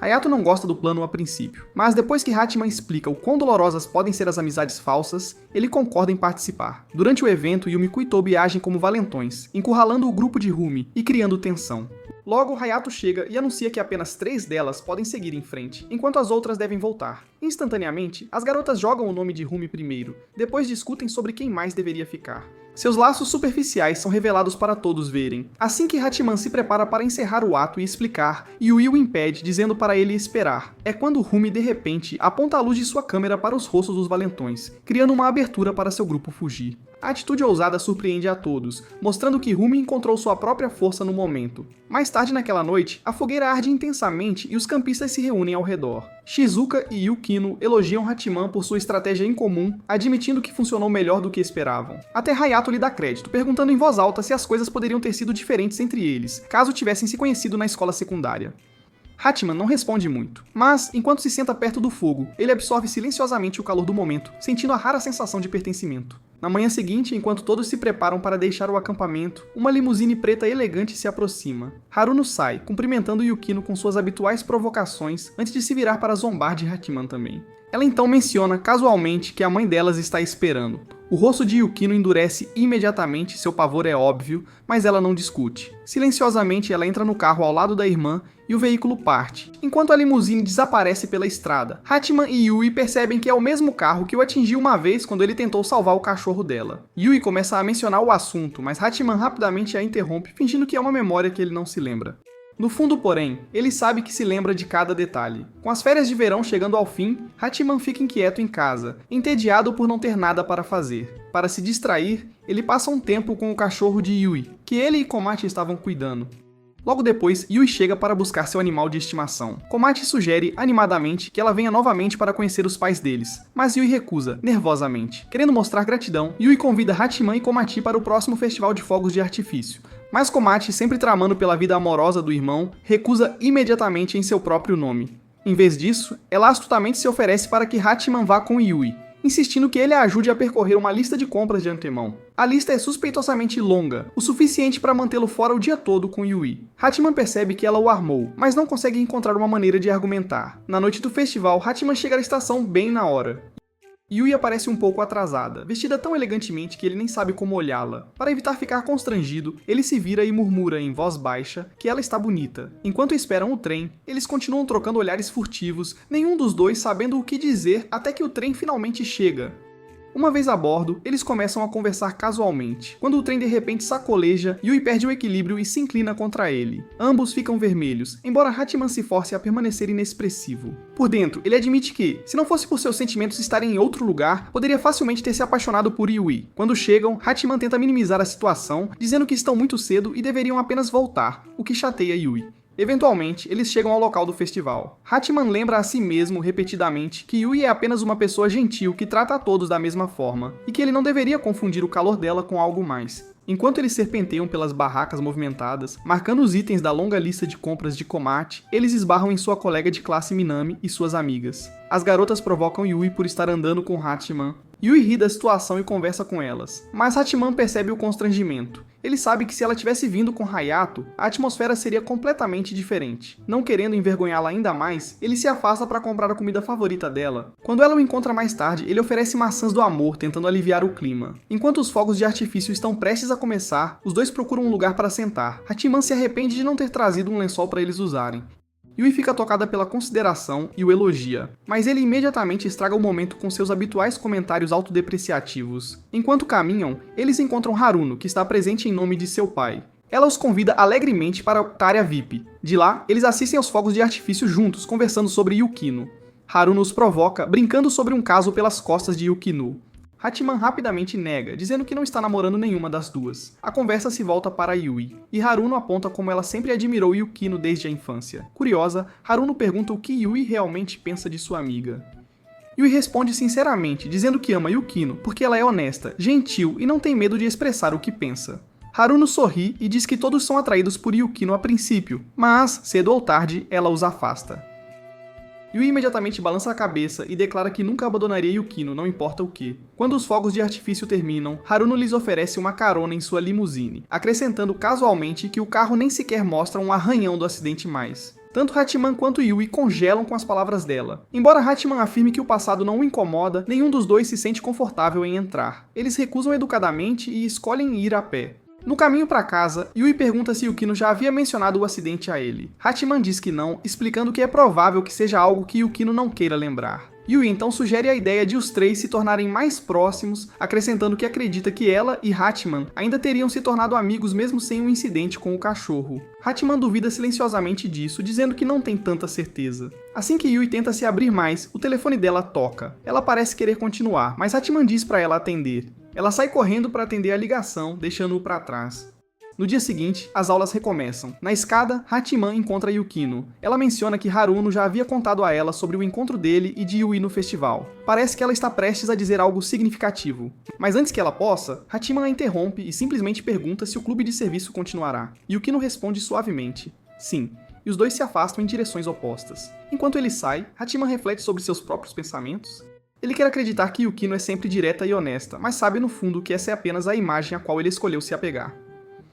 Hayato não gosta do plano a princípio, mas depois que Hachiman explica o quão dolorosas podem ser as amizades falsas, ele concorda em participar. Durante o evento, Yumiko e Tobi agem como valentões, encurralando o grupo de Rumi e criando tensão. Logo, Hayato chega e anuncia que apenas 3 delas podem seguir em frente, enquanto as outras devem voltar. Instantaneamente, as garotas jogam o nome de Rumi primeiro, depois discutem sobre quem mais deveria ficar. Seus laços superficiais são revelados para todos verem. Assim que Hachiman se prepara para encerrar o ato e explicar, Yui o impede, dizendo para ele esperar. É quando Rumi, de repente, aponta a luz de sua câmera para os rostos dos valentões, criando uma abertura para seu grupo fugir. A atitude ousada surpreende a todos, mostrando que Rumi encontrou sua própria força no momento. Mais tarde naquela noite, a fogueira arde intensamente e os campistas se reúnem ao redor. Shizuka e Yukino elogiam Hachiman por sua estratégia incomum, admitindo que funcionou melhor do que esperavam. Até Hayato lhe dá crédito, perguntando em voz alta se as coisas poderiam ter sido diferentes entre eles, caso tivessem se conhecido na escola secundária. Hachiman não responde muito, mas, enquanto se senta perto do fogo, ele absorve silenciosamente o calor do momento, sentindo a rara sensação de pertencimento. Na manhã seguinte, enquanto todos se preparam para deixar o acampamento, uma limusine preta elegante se aproxima. Haruno sai, cumprimentando Yukino com suas habituais provocações, antes de se virar para zombar de Hachiman também. Ela então menciona casualmente que a mãe delas está esperando. O rosto de Yukino endurece imediatamente, seu pavor é óbvio, mas ela não discute. Silenciosamente, ela entra no carro ao lado da irmã e o veículo parte, enquanto a limusine desaparece pela estrada. Hachiman e Yui percebem que é o mesmo carro que o atingiu uma vez quando ele tentou salvar o cachorro dela. Yui começa a mencionar o assunto, mas Hachiman rapidamente a interrompe, fingindo que é uma memória que ele não se lembra. No fundo, porém, ele sabe que se lembra de cada detalhe. Com as férias de verão chegando ao fim, Hachiman fica inquieto em casa, entediado por não ter nada para fazer. Para se distrair, ele passa um tempo com o cachorro de Yui, que ele e Komachi estavam cuidando. Logo depois, Yui chega para buscar seu animal de estimação. Komachi sugere, animadamente, que ela venha novamente para conhecer os pais deles, mas Yui recusa, nervosamente. Querendo mostrar gratidão, Yui convida Hachiman e Komachi para o próximo festival de fogos de artifício. Mas Komachi, sempre tramando pela vida amorosa do irmão, recusa imediatamente em seu próprio nome. Em vez disso, ela astutamente se oferece para que Hachiman vá com Yui, insistindo que ele a ajude a percorrer uma lista de compras de antemão. A lista é suspeitosamente longa, o suficiente para mantê-lo fora o dia todo com Yui. Hachiman percebe que ela o armou, mas não consegue encontrar uma maneira de argumentar. Na noite do festival, Hachiman chega à estação bem na hora. Yui aparece um pouco atrasada, vestida tão elegantemente que ele nem sabe como olhá-la. Para evitar ficar constrangido, ele se vira e murmura em voz baixa que ela está bonita. Enquanto esperam o trem, eles continuam trocando olhares furtivos, nenhum dos dois sabendo o que dizer até que o trem finalmente chega. Uma vez a bordo, eles começam a conversar casualmente. Quando o trem de repente sacoleja, Yui perde o equilíbrio e se inclina contra ele. Ambos ficam vermelhos, embora Hachiman se force a permanecer inexpressivo. Por dentro, ele admite que, se não fosse por seus sentimentos estarem em outro lugar, poderia facilmente ter se apaixonado por Yui. Quando chegam, Hachiman tenta minimizar a situação, dizendo que estão muito cedo e deveriam apenas voltar, o que chateia Yui. Eventualmente, eles chegam ao local do festival. Hachiman lembra a si mesmo, repetidamente, que Yui é apenas uma pessoa gentil que trata a todos da mesma forma, e que ele não deveria confundir o calor dela com algo mais. Enquanto eles serpenteiam pelas barracas movimentadas, marcando os itens da longa lista de compras de Komate, eles esbarram em sua colega de classe Minami e suas amigas. As garotas provocam Yui por estar andando com Hachiman. Yui ri da situação e conversa com elas, mas Hachiman percebe o constrangimento. Ele sabe que se ela tivesse vindo com Hayato, a atmosfera seria completamente diferente. Não querendo envergonhá-la ainda mais, ele se afasta para comprar a comida favorita dela. Quando ela o encontra mais tarde, ele oferece maçãs do amor, tentando aliviar o clima. Enquanto os fogos de artifício estão prestes a começar, os dois procuram um lugar para sentar. Hachiman se arrepende de não ter trazido um lençol para eles usarem. Yui fica tocada pela consideração e o elogia, mas ele imediatamente estraga o momento com seus habituais comentários autodepreciativos. Enquanto caminham, eles encontram Haruno, que está presente em nome de seu pai. Ela os convida alegremente para a área VIP. De lá, eles assistem aos fogos de artifício juntos, conversando sobre Yukino. Haruno os provoca, brincando sobre um caso pelas costas de Yukino. Hachiman rapidamente nega, dizendo que não está namorando nenhuma das duas. A conversa se volta para Yui, e Haruno aponta como ela sempre admirou Yukino desde a infância. Curiosa, Haruno pergunta o que Yui realmente pensa de sua amiga. Yui responde sinceramente, dizendo que ama Yukino porque ela é honesta, gentil e não tem medo de expressar o que pensa. Haruno sorri e diz que todos são atraídos por Yukino a princípio, mas, cedo ou tarde, ela os afasta. Yui imediatamente balança a cabeça e declara que nunca abandonaria Yukino, não importa o que. Quando os fogos de artifício terminam, Haruno lhes oferece uma carona em sua limusine, acrescentando casualmente que o carro nem sequer mostra um arranhão do acidente mais. Tanto Hachiman quanto Yui congelam com as palavras dela. Embora Hachiman afirme que o passado não o incomoda, nenhum dos dois se sente confortável em entrar. Eles recusam educadamente e escolhem ir a pé. No caminho para casa, Yui pergunta se Yukino já havia mencionado o acidente a ele. Hachiman diz que não, explicando que é provável que seja algo que Yukino não queira lembrar. Yui então sugere a ideia de os três se tornarem mais próximos, acrescentando que acredita que ela e Hachiman ainda teriam se tornado amigos mesmo sem o incidente com o cachorro. Hachiman duvida silenciosamente disso, dizendo que não tem tanta certeza. Assim que Yui tenta se abrir mais, o telefone dela toca. Ela parece querer continuar, mas Hachiman diz para ela atender. Ela sai correndo para atender a ligação, deixando-o para trás. No dia seguinte, as aulas recomeçam. Na escada, Hachiman encontra Yukino. Ela menciona que Haruno já havia contado a ela sobre o encontro dele e de Yui no festival. Parece que ela está prestes a dizer algo significativo. Mas antes que ela possa, Hachiman a interrompe e simplesmente pergunta se o clube de serviço continuará. Yukino responde suavemente: sim. E os dois se afastam em direções opostas. Enquanto ele sai, Hachiman reflete sobre seus próprios pensamentos. Ele quer acreditar que Yukino é sempre direta e honesta, mas sabe no fundo que essa é apenas a imagem a qual ele escolheu se apegar.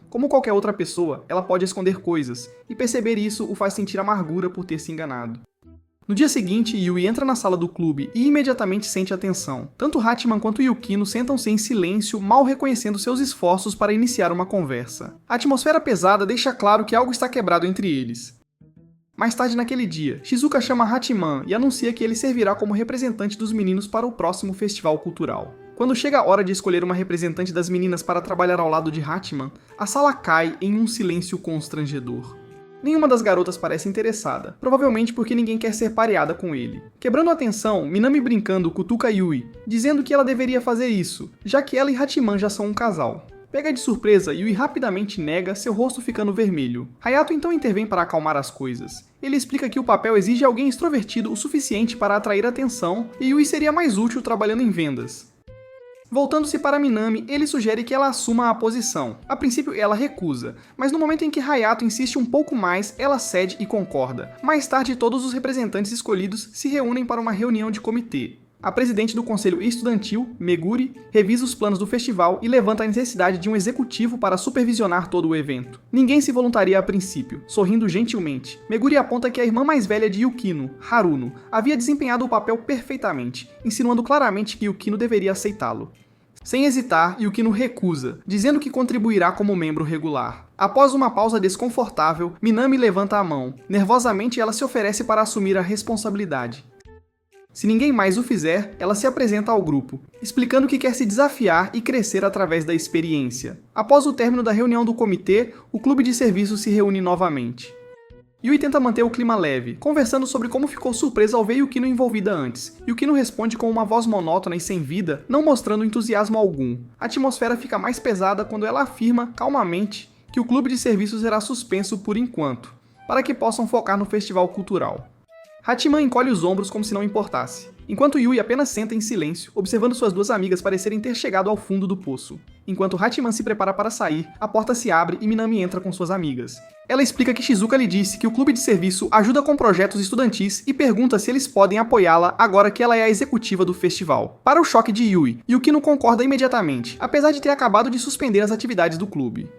Como qualquer outra pessoa, ela pode esconder coisas, e perceber isso o faz sentir amargura por ter se enganado. No dia seguinte, Yui entra na sala do clube e imediatamente sente a tensão. Tanto Hachiman quanto Yukino sentam-se em silêncio, mal reconhecendo seus esforços para iniciar uma conversa. A atmosfera pesada deixa claro que algo está quebrado entre eles. Mais tarde naquele dia, Shizuka chama Hachiman e anuncia que ele servirá como representante dos meninos para o próximo festival cultural. Quando chega a hora de escolher uma representante das meninas para trabalhar ao lado de Hachiman, a sala cai em um silêncio constrangedor. Nenhuma das garotas parece interessada, provavelmente porque ninguém quer ser pareada com ele. Quebrando a tensão, Minami brincando cutuca Yui, dizendo que ela deveria fazer isso, já que ela e Hachiman já são um casal. Pega de surpresa, Yui rapidamente nega, seu rosto ficando vermelho. Hayato então intervém para acalmar as coisas. Ele explica que o papel exige alguém extrovertido o suficiente para atrair atenção e Yui seria mais útil trabalhando em vendas. Voltando-se para Minami, ele sugere que ela assuma a posição. A princípio ela recusa, mas no momento em que Hayato insiste um pouco mais, ela cede e concorda. Mais tarde todos os representantes escolhidos se reúnem para uma reunião de comitê. A presidente do conselho estudantil, Meguri, revisa os planos do festival e levanta a necessidade de um executivo para supervisionar todo o evento. Ninguém se voluntaria a princípio, sorrindo gentilmente. Meguri aponta que a irmã mais velha de Yukino, Haruno, havia desempenhado o papel perfeitamente, insinuando claramente que Yukino deveria aceitá-lo. Sem hesitar, Yukino recusa, dizendo que contribuirá como membro regular. Após uma pausa desconfortável, Minami levanta a mão. Nervosamente, ela se oferece para assumir a responsabilidade. Se ninguém mais o fizer, ela se apresenta ao grupo, explicando que quer se desafiar e crescer através da experiência. Após o término da reunião do comitê, o clube de serviço se reúne novamente. Yui tenta manter o clima leve, conversando sobre como ficou surpresa ao ver Yukino envolvida antes. Yukino responde com uma voz monótona e sem vida, não mostrando entusiasmo algum. A atmosfera fica mais pesada quando ela afirma, calmamente, que o clube de serviço será suspenso por enquanto. para que possam focar no festival cultural. Hachiman encolhe os ombros como se não importasse, enquanto Yui apenas senta em silêncio, observando suas duas amigas parecerem ter chegado ao fundo do poço. Enquanto Hachiman se prepara para sair, a porta se abre e Minami entra com suas amigas. Ela explica que Shizuka lhe disse que o clube de serviço ajuda com projetos estudantis e pergunta se eles podem apoiá-la agora que ela é a executiva do festival. Para o choque de Yui, Yukino concorda imediatamente, apesar de ter acabado de suspender as atividades do clube.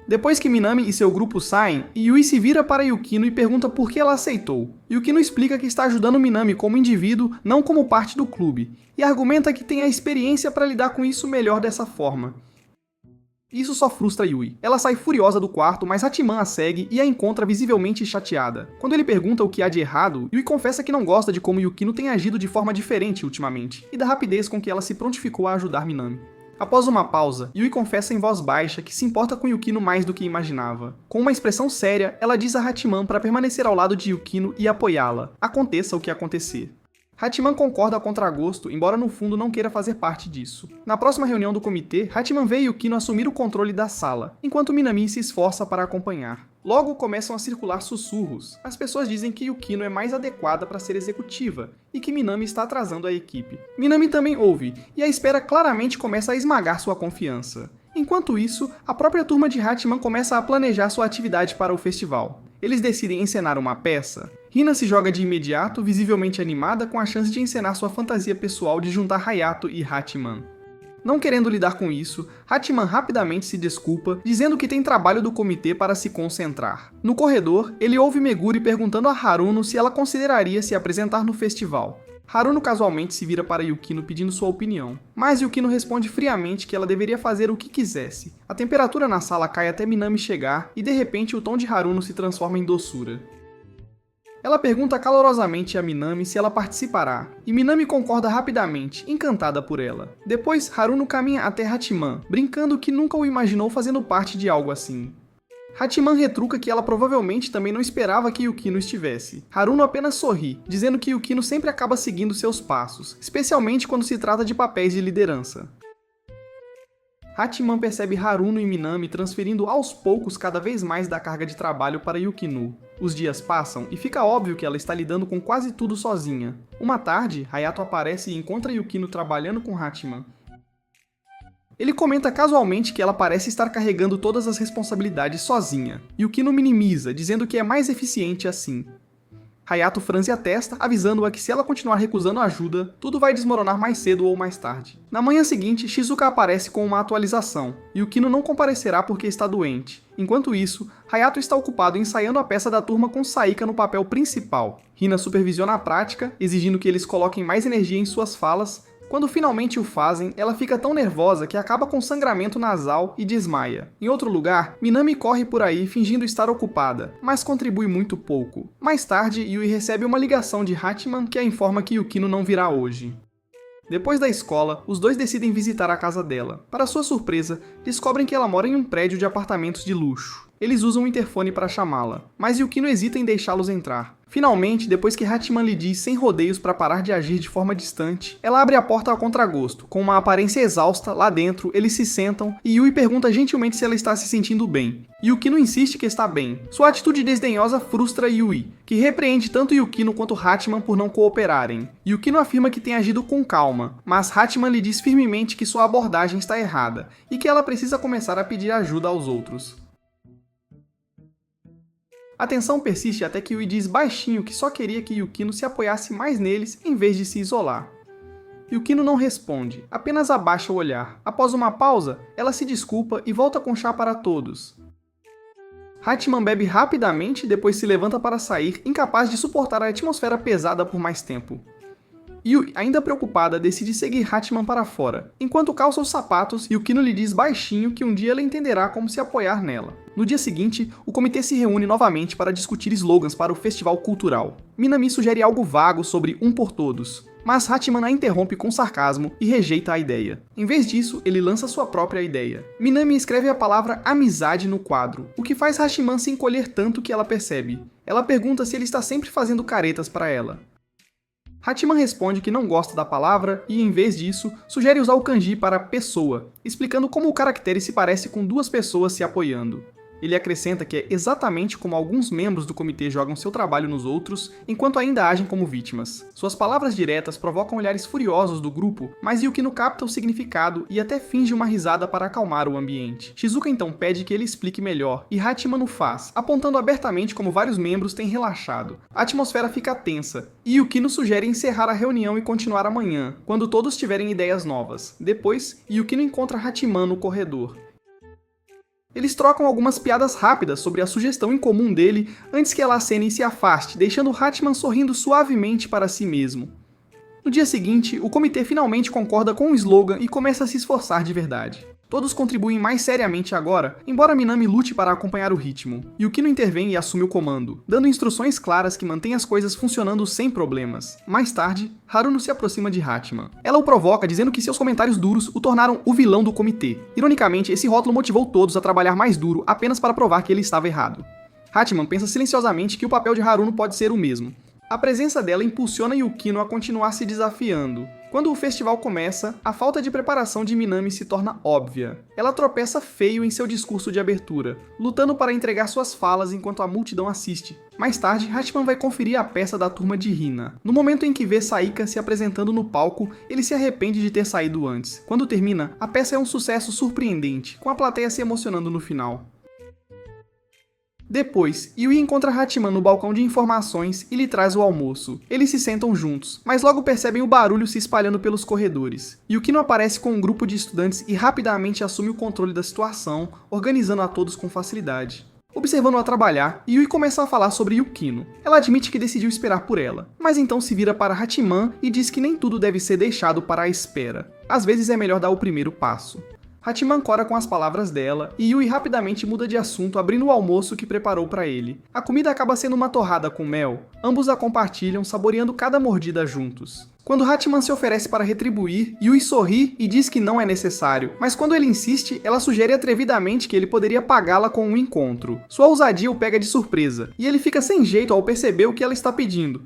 Depois que Minami e seu grupo saem, Yui se vira para Yukino e pergunta por que ela aceitou. Yukino explica que está ajudando Minami como indivíduo, não como parte do clube, e argumenta que tem a experiência para lidar com isso melhor dessa forma. Isso só frustra Yui. Ela sai furiosa do quarto, mas Hachiman a segue e a encontra visivelmente chateada. Quando ele pergunta o que há de errado, Yui confessa que não gosta de como Yukino tem agido de forma diferente ultimamente, e da rapidez com que ela se prontificou a ajudar Minami. Após uma pausa, Yui confessa em voz baixa que se importa com Yukino mais do que imaginava. Com uma expressão séria, ela diz a Hachiman para permanecer ao lado de Yukino e apoiá-la, aconteça o que acontecer. Hachiman concorda a contragosto, embora no fundo não queira fazer parte disso. Na próxima reunião do comitê, Hachiman vê Yukino assumir o controle da sala, enquanto Minami se esforça para acompanhar. Logo começam a circular sussurros. As pessoas dizem que Yukino é mais adequada para ser executiva e que Minami está atrasando a equipe. Minami também ouve, e a espera claramente começa a esmagar sua confiança. Enquanto isso, a própria turma de Hachiman começa a planejar sua atividade para o festival. Eles decidem encenar uma peça. Hina se joga de imediato, visivelmente animada com a chance de encenar sua fantasia pessoal de juntar Hayato e Hachiman. Não querendo lidar com isso, Hachiman rapidamente se desculpa, dizendo que tem trabalho do comitê para se concentrar. No corredor, ele ouve Meguri perguntando a Haruno se ela consideraria se apresentar no festival. Haruno casualmente se vira para Yukino pedindo sua opinião, mas Yukino responde friamente que ela deveria fazer o que quisesse. A temperatura na sala cai até Minami chegar e de repente o tom de Haruno se transforma em doçura. Ela pergunta calorosamente a Minami se ela participará, e Minami concorda rapidamente, encantada por ela. Depois, Haruno caminha até Hachiman, brincando que nunca o imaginou fazendo parte de algo assim. Hachiman retruca que ela provavelmente também não esperava que Yukino estivesse. Haruno apenas sorri, dizendo que Yukino sempre acaba seguindo seus passos, especialmente quando se trata de papéis de liderança. Hachiman percebe Haruno e Minami transferindo aos poucos cada vez mais da carga de trabalho para Yukino. Os dias passam e fica óbvio que ela está lidando com quase tudo sozinha. Uma tarde, Hayato aparece e encontra Yukino trabalhando com Hachiman. Ele comenta casualmente que ela parece estar carregando todas as responsabilidades sozinha. Yukino minimiza, dizendo que é mais eficiente assim. Hayato franze a testa, avisando-a que se ela continuar recusando ajuda, tudo vai desmoronar mais cedo ou mais tarde. Na manhã seguinte, Shizuka aparece com uma atualização. Yukino não comparecerá porque está doente. Enquanto isso, Hayato está ocupado ensaiando a peça da turma com Saika no papel principal. Hina supervisiona a prática, exigindo que eles coloquem mais energia em suas falas. Quando finalmente o fazem, ela fica tão nervosa que acaba com sangramento nasal e desmaia. Em outro lugar, Minami corre por aí fingindo estar ocupada, mas contribui muito pouco. Mais tarde, Yui recebe uma ligação de Hachiman que a informa que Yukino não virá hoje. Depois da escola, os dois decidem visitar a casa dela. Para sua surpresa, descobrem que ela mora em um prédio de apartamentos de luxo. Eles usam o interfone para chamá-la, mas Yukino hesita em deixá-los entrar. Finalmente, depois que Hachiman lhe diz sem rodeios para parar de agir de forma distante, ela abre a porta a contragosto. Com uma aparência exausta, lá dentro, eles se sentam e Yui pergunta gentilmente se ela está se sentindo bem. Yukino insiste que está bem. Sua atitude desdenhosa frustra Yui, que repreende tanto Yukino quanto Hachiman por não cooperarem. Yukino afirma que tem agido com calma, mas Hachiman lhe diz firmemente que sua abordagem está errada e que ela precisa começar a pedir ajuda aos outros. A tensão persiste até que Yui diz baixinho que só queria que Yukino se apoiasse mais neles em vez de se isolar. Yukino não responde, apenas abaixa o olhar. Após uma pausa, ela se desculpa e volta com chá para todos. Hachiman bebe rapidamente e depois se levanta para sair, incapaz de suportar a atmosfera pesada por mais tempo. Yui, ainda preocupada, decide seguir Hachiman para fora. Enquanto calça os sapatos, Yukino lhe diz baixinho que um dia ela entenderá como se apoiar nela. No dia seguinte, o comitê se reúne novamente para discutir slogans para o festival cultural. Minami sugere algo vago sobre um por todos, mas Hachiman a interrompe com sarcasmo e rejeita a ideia. Em vez disso, ele lança sua própria ideia. Minami escreve a palavra amizade no quadro, o que faz Hachiman se encolher tanto que ela percebe. Ela pergunta se ele está sempre fazendo caretas para ela. Hachiman responde que não gosta da palavra e, em vez disso, sugere usar o kanji para pessoa, explicando como o caractere se parece com duas pessoas se apoiando. Ele acrescenta que é exatamente como alguns membros do comitê jogam seu trabalho nos outros, enquanto ainda agem como vítimas. Suas palavras diretas provocam olhares furiosos do grupo, mas Yukino capta o significado e até finge uma risada para acalmar o ambiente. Shizuka então pede que ele explique melhor, e Hachiman o faz, apontando abertamente como vários membros têm relaxado. A atmosfera fica tensa, e Yukino sugere encerrar a reunião e continuar amanhã, quando todos tiverem ideias novas. Depois, Yukino encontra Hachiman no corredor. Eles trocam algumas piadas rápidas sobre a sugestão incomum dele antes que ela acene e se afaste, deixando Hachiman sorrindo suavemente para si mesmo. No dia seguinte, o comitê finalmente concorda com o slogan e começa a se esforçar de verdade. Todos contribuem mais seriamente agora, embora Minami lute para acompanhar o ritmo. Yukino intervém e assume o comando, dando instruções claras que mantêm as coisas funcionando sem problemas. Mais tarde, Haruno se aproxima de Hachiman. Ela o provoca dizendo que seus comentários duros o tornaram o vilão do comitê. Ironicamente, esse rótulo motivou todos a trabalhar mais duro apenas para provar que ele estava errado. Hachiman pensa silenciosamente que o papel de Haruno pode ser o mesmo. A presença dela impulsiona Yukino a continuar se desafiando. Quando o festival começa, a falta de preparação de Minami se torna óbvia. Ela tropeça feio em seu discurso de abertura, lutando para entregar suas falas enquanto a multidão assiste. Mais tarde, Hachiman vai conferir a peça da turma de Hina. No momento em que vê Saika se apresentando no palco, ele se arrepende de ter saído antes. Quando termina, a peça é um sucesso surpreendente, com a plateia se emocionando no final. Depois, Yui encontra Hachiman no balcão de informações e lhe traz o almoço. Eles se sentam juntos, mas logo percebem o barulho se espalhando pelos corredores. Yukino aparece com um grupo de estudantes e rapidamente assume o controle da situação, organizando a todos com facilidade. Observando-a trabalhar, Yui começa a falar sobre Yukino. Ela admite que decidiu esperar por ela, mas então se vira para Hachiman e diz que nem tudo deve ser deixado para a espera. Às vezes é melhor dar o primeiro passo. Hachiman cora com as palavras dela, e Yui rapidamente muda de assunto abrindo o almoço que preparou para ele. A comida acaba sendo uma torrada com mel. Ambos a compartilham, saboreando cada mordida juntos. Quando Hachiman se oferece para retribuir, Yui sorri e diz que não é necessário, mas quando ele insiste, ela sugere atrevidamente que ele poderia pagá-la com um encontro. Sua ousadia o pega de surpresa, e ele fica sem jeito ao perceber o que ela está pedindo.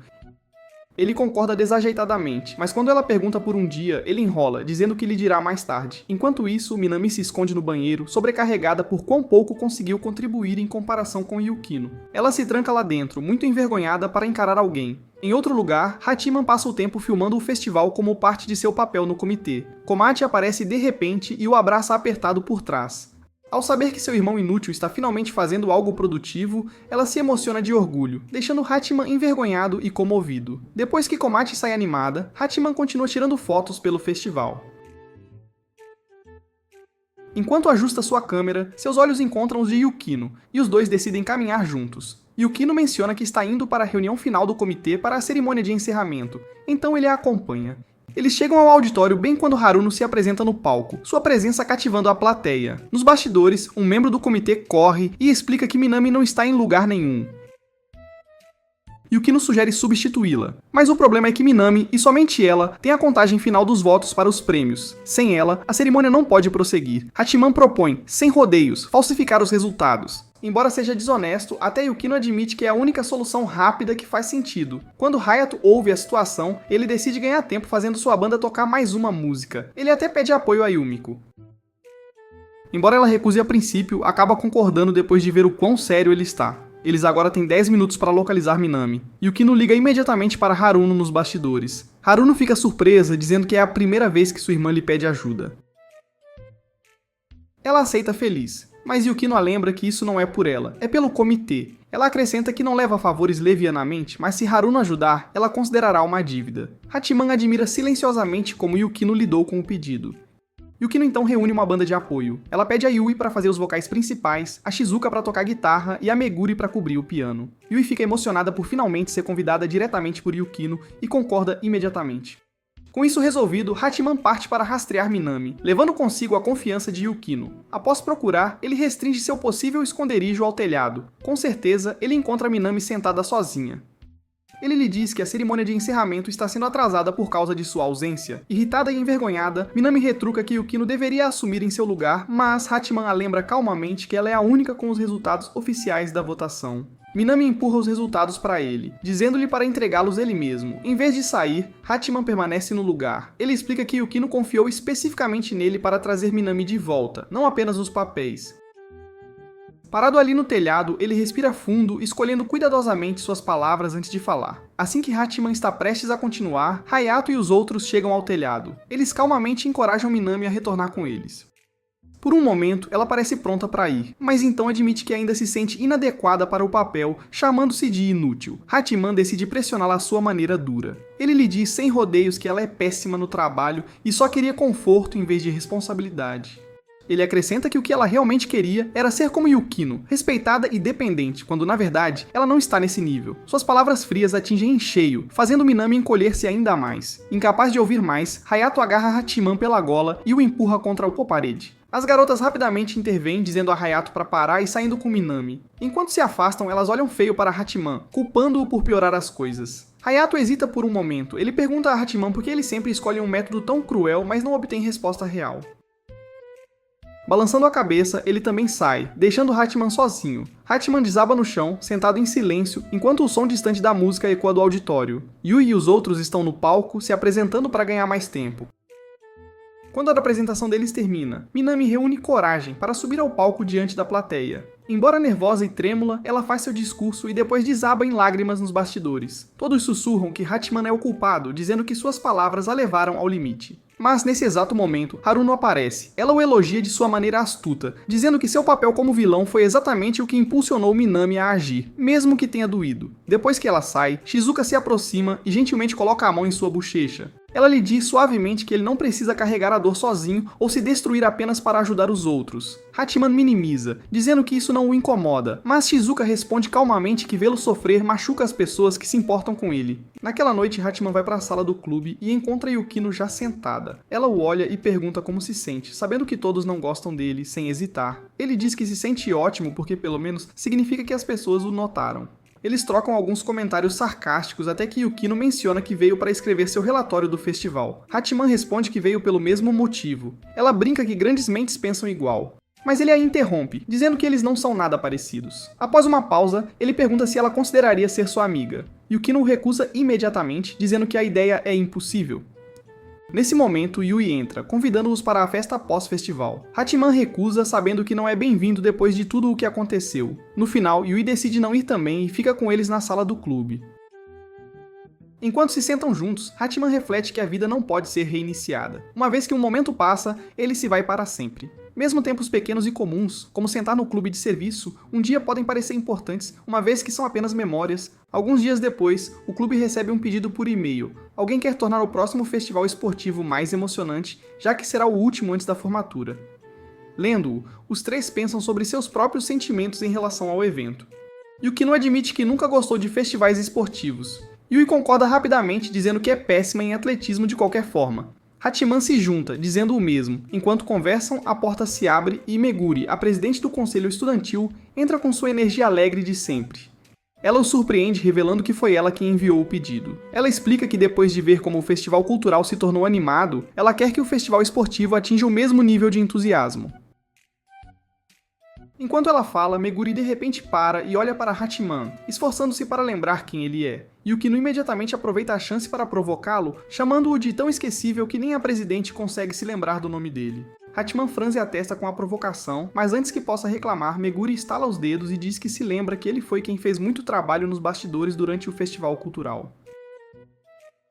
Ele concorda desajeitadamente, mas quando ela pergunta por um dia, ele enrola, dizendo que lhe dirá mais tarde. Enquanto isso, Minami se esconde no banheiro, sobrecarregada por quão pouco conseguiu contribuir em comparação com Yukino. Ela se tranca lá dentro, muito envergonhada para encarar alguém. Em outro lugar, Hachiman passa o tempo filmando o festival como parte de seu papel no comitê. Komachi aparece de repente e o abraça apertado por trás. Ao saber que seu irmão inútil está finalmente fazendo algo produtivo, ela se emociona de orgulho, deixando Hachiman envergonhado e comovido. Depois que Komachi sai animada, Hachiman continua tirando fotos pelo festival. Enquanto ajusta sua câmera, seus olhos encontram os de Yukino, e os dois decidem caminhar juntos. Yukino menciona que está indo para a reunião final do comitê para a cerimônia de encerramento, então ele a acompanha. Eles chegam ao auditório bem quando Haruno se apresenta no palco, sua presença cativando a plateia. Nos bastidores, um membro do comitê corre e explica que Minami não está em lugar nenhum. Yukino sugere substituí-la, mas o problema é que Minami, e somente ela, tem a contagem final dos votos para os prêmios. Sem ela, a cerimônia não pode prosseguir. Hachiman propõe, sem rodeios, falsificar os resultados. Embora seja desonesto, até Yukino admite que é a única solução rápida que faz sentido. Quando Hayato ouve a situação, ele decide ganhar tempo fazendo sua banda tocar mais uma música. Ele até pede apoio a Yumiko. Embora ela recuse a princípio, acaba concordando depois de ver o quão sério ele está. Eles agora têm 10 minutos para localizar Minami. Yukino liga imediatamente para Haruno nos bastidores. Haruno fica surpresa, dizendo que é a primeira vez que sua irmã lhe pede ajuda. Ela aceita feliz, mas Yukino a lembra que isso não é por ela, é pelo comitê. Ela acrescenta que não leva favores levianamente, mas se Haruno ajudar, ela considerará uma dívida. Hachiman admira silenciosamente como Yukino lidou com o pedido. Yukino então reúne uma banda de apoio. Ela pede a Yui para fazer os vocais principais, a Shizuka para tocar guitarra e a Meguri para cobrir o piano. Yui fica emocionada por finalmente ser convidada diretamente por Yukino e concorda imediatamente. Com isso resolvido, Hachiman parte para rastrear Minami, levando consigo a confiança de Yukino. Após procurar, ele restringe seu possível esconderijo ao telhado. Com certeza, ele encontra Minami sentada sozinha. Ele lhe diz que a cerimônia de encerramento está sendo atrasada por causa de sua ausência. Irritada e envergonhada, Minami retruca que Yukino deveria assumir em seu lugar, mas Hachiman a lembra calmamente que ela é a única com os resultados oficiais da votação. Minami empurra os resultados para ele, dizendo-lhe para entregá-los ele mesmo. Em vez de sair, Hachiman permanece no lugar. Ele explica que Yukino confiou especificamente nele para trazer Minami de volta, não apenas os papéis. Parado ali no telhado, ele respira fundo, escolhendo cuidadosamente suas palavras antes de falar. Assim que Hachiman está prestes a continuar, Hayato e os outros chegam ao telhado. Eles calmamente encorajam Minami a retornar com eles. Por um momento, ela parece pronta para ir, mas então admite que ainda se sente inadequada para o papel, chamando-se de inútil. Hachiman decide pressioná-la à sua maneira dura. Ele lhe diz sem rodeios que ela é péssima no trabalho e só queria conforto em vez de responsabilidade. Ele acrescenta que o que ela realmente queria era ser como Yukino, respeitada e dependente, quando na verdade ela não está nesse nível. Suas palavras frias atingem em cheio, fazendo Minami encolher-se ainda mais. Incapaz de ouvir mais, Hayato agarra Hachiman pela gola e o empurra contra a parede. As garotas rapidamente intervêm, dizendo a Hayato para parar e saindo com Minami. Enquanto se afastam, elas olham feio para Hachiman, culpando-o por piorar as coisas. Hayato hesita por um momento. Ele pergunta a Hachiman por que ele sempre escolhe um método tão cruel, mas não obtém resposta real. Balançando a cabeça, ele também sai, deixando Hachiman sozinho. Hachiman desaba no chão, sentado em silêncio, enquanto o som distante da música ecoa do auditório. Yui e os outros estão no palco, se apresentando para ganhar mais tempo. Quando a apresentação deles termina, Minami reúne coragem para subir ao palco diante da plateia. Embora nervosa e trêmula, ela faz seu discurso e depois desaba em lágrimas nos bastidores. Todos sussurram que Hachiman é o culpado, dizendo que suas palavras a levaram ao limite. Mas nesse exato momento, Haruno aparece. Ela o elogia de sua maneira astuta, dizendo que seu papel como vilão foi exatamente o que impulsionou Minami a agir, mesmo que tenha doído. Depois que ela sai, Shizuka se aproxima e gentilmente coloca a mão em sua bochecha. Ela lhe diz suavemente que ele não precisa carregar a dor sozinho ou se destruir apenas para ajudar os outros. Hachiman minimiza, dizendo que isso não o incomoda, mas Shizuka responde calmamente que vê-lo sofrer machuca as pessoas que se importam com ele. Naquela noite, Hachiman vai para a sala do clube e encontra Yukino já sentada. Ela o olha e pergunta como se sente, sabendo que todos não gostam dele, sem hesitar. Ele diz que se sente ótimo porque, pelo menos, significa que as pessoas o notaram. Eles trocam alguns comentários sarcásticos até que Yukino menciona que veio para escrever seu relatório do festival. Hachiman responde que veio pelo mesmo motivo. Ela brinca que grandes mentes pensam igual. Mas ele a interrompe, dizendo que eles não são nada parecidos. Após uma pausa, ele pergunta se ela consideraria ser sua amiga. Yukino o recusa imediatamente, dizendo que a ideia é impossível. Nesse momento, Yui entra, convidando-os para a festa pós-festival. Hachiman recusa, sabendo que não é bem-vindo depois de tudo o que aconteceu. No final, Yui decide não ir também e fica com eles na sala do clube. Enquanto se sentam juntos, Hachiman reflete que a vida não pode ser reiniciada. Uma vez que um momento passa, ele se vai para sempre. Mesmo tempos pequenos e comuns, como sentar no clube de serviço, um dia podem parecer importantes, uma vez que são apenas memórias. Alguns dias depois, o clube recebe um pedido por e-mail. Alguém quer tornar o próximo festival esportivo mais emocionante, já que será o último antes da formatura. Lendo-o, os três pensam sobre seus próprios sentimentos em relação ao evento. Yukino admite que nunca gostou de festivais esportivos. Yui concorda rapidamente, dizendo que é péssima em atletismo de qualquer forma. Hachiman se junta, dizendo o mesmo. Enquanto conversam, a porta se abre e Meguri, a presidente do conselho estudantil, entra com sua energia alegre de sempre. Ela o surpreende, revelando que foi ela quem enviou o pedido. Ela explica que depois de ver como o festival cultural se tornou animado, ela quer que o festival esportivo atinja o mesmo nível de entusiasmo. Enquanto ela fala, Meguri de repente para e olha para Hachiman, esforçando-se para lembrar quem ele é. Yukino imediatamente aproveita a chance para provocá-lo, chamando-o de tão esquecível que nem a presidente consegue se lembrar do nome dele. Hachiman franze a testa com a provocação, mas antes que possa reclamar, Meguri estala os dedos e diz que se lembra que ele foi quem fez muito trabalho nos bastidores durante o festival cultural.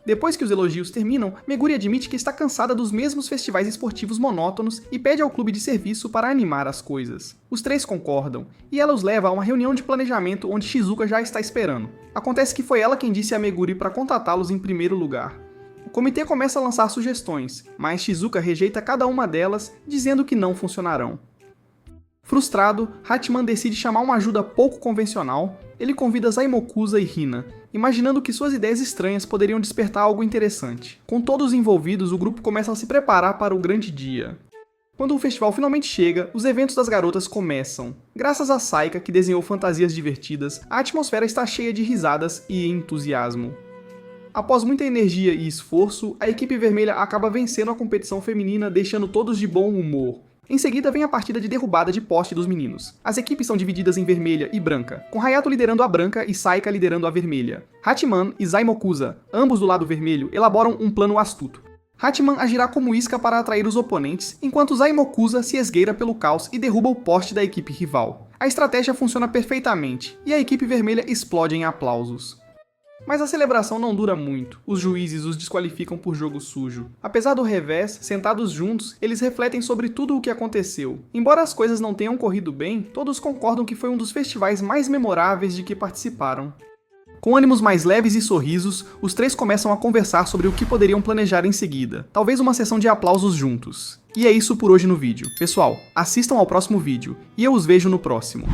Depois que os elogios terminam, Meguri admite que está cansada dos mesmos festivais esportivos monótonos e pede ao clube de serviço para animar as coisas. Os três concordam, e ela os leva a uma reunião de planejamento onde Shizuka já está esperando. Acontece que foi ela quem disse a Meguri para contatá-los em primeiro lugar. O comitê começa a lançar sugestões, mas Shizuka rejeita cada uma delas, dizendo que não funcionarão. Frustrado, Hachiman decide chamar uma ajuda pouco convencional. Ele convida Zaimokusa e Hina, imaginando que suas ideias estranhas poderiam despertar algo interessante. Com todos envolvidos, o grupo começa a se preparar para o grande dia. Quando o festival finalmente chega, os eventos das garotas começam. Graças a Saika, que desenhou fantasias divertidas, a atmosfera está cheia de risadas e entusiasmo. Após muita energia e esforço, a equipe vermelha acaba vencendo a competição feminina, deixando todos de bom humor. Em seguida vem a partida de derrubada de poste dos meninos. As equipes são divididas em vermelha e branca, com Hayato liderando a branca e Saika liderando a vermelha. Hachiman e Zaimokusa, ambos do lado vermelho, elaboram um plano astuto. Hachiman agirá como isca para atrair os oponentes, enquanto Zaimokusa se esgueira pelo caos e derruba o poste da equipe rival. A estratégia funciona perfeitamente, e a equipe vermelha explode em aplausos. Mas a celebração não dura muito, os juízes os desqualificam por jogo sujo. Apesar do revés, sentados juntos, eles refletem sobre tudo o que aconteceu. Embora as coisas não tenham corrido bem, todos concordam que foi um dos festivais mais memoráveis de que participaram. Com ânimos mais leves e sorrisos, os três começam a conversar sobre o que poderiam planejar em seguida. Talvez uma sessão de aplausos juntos. E é isso por hoje no vídeo. Pessoal, assistam ao próximo vídeo, e eu os vejo no próximo.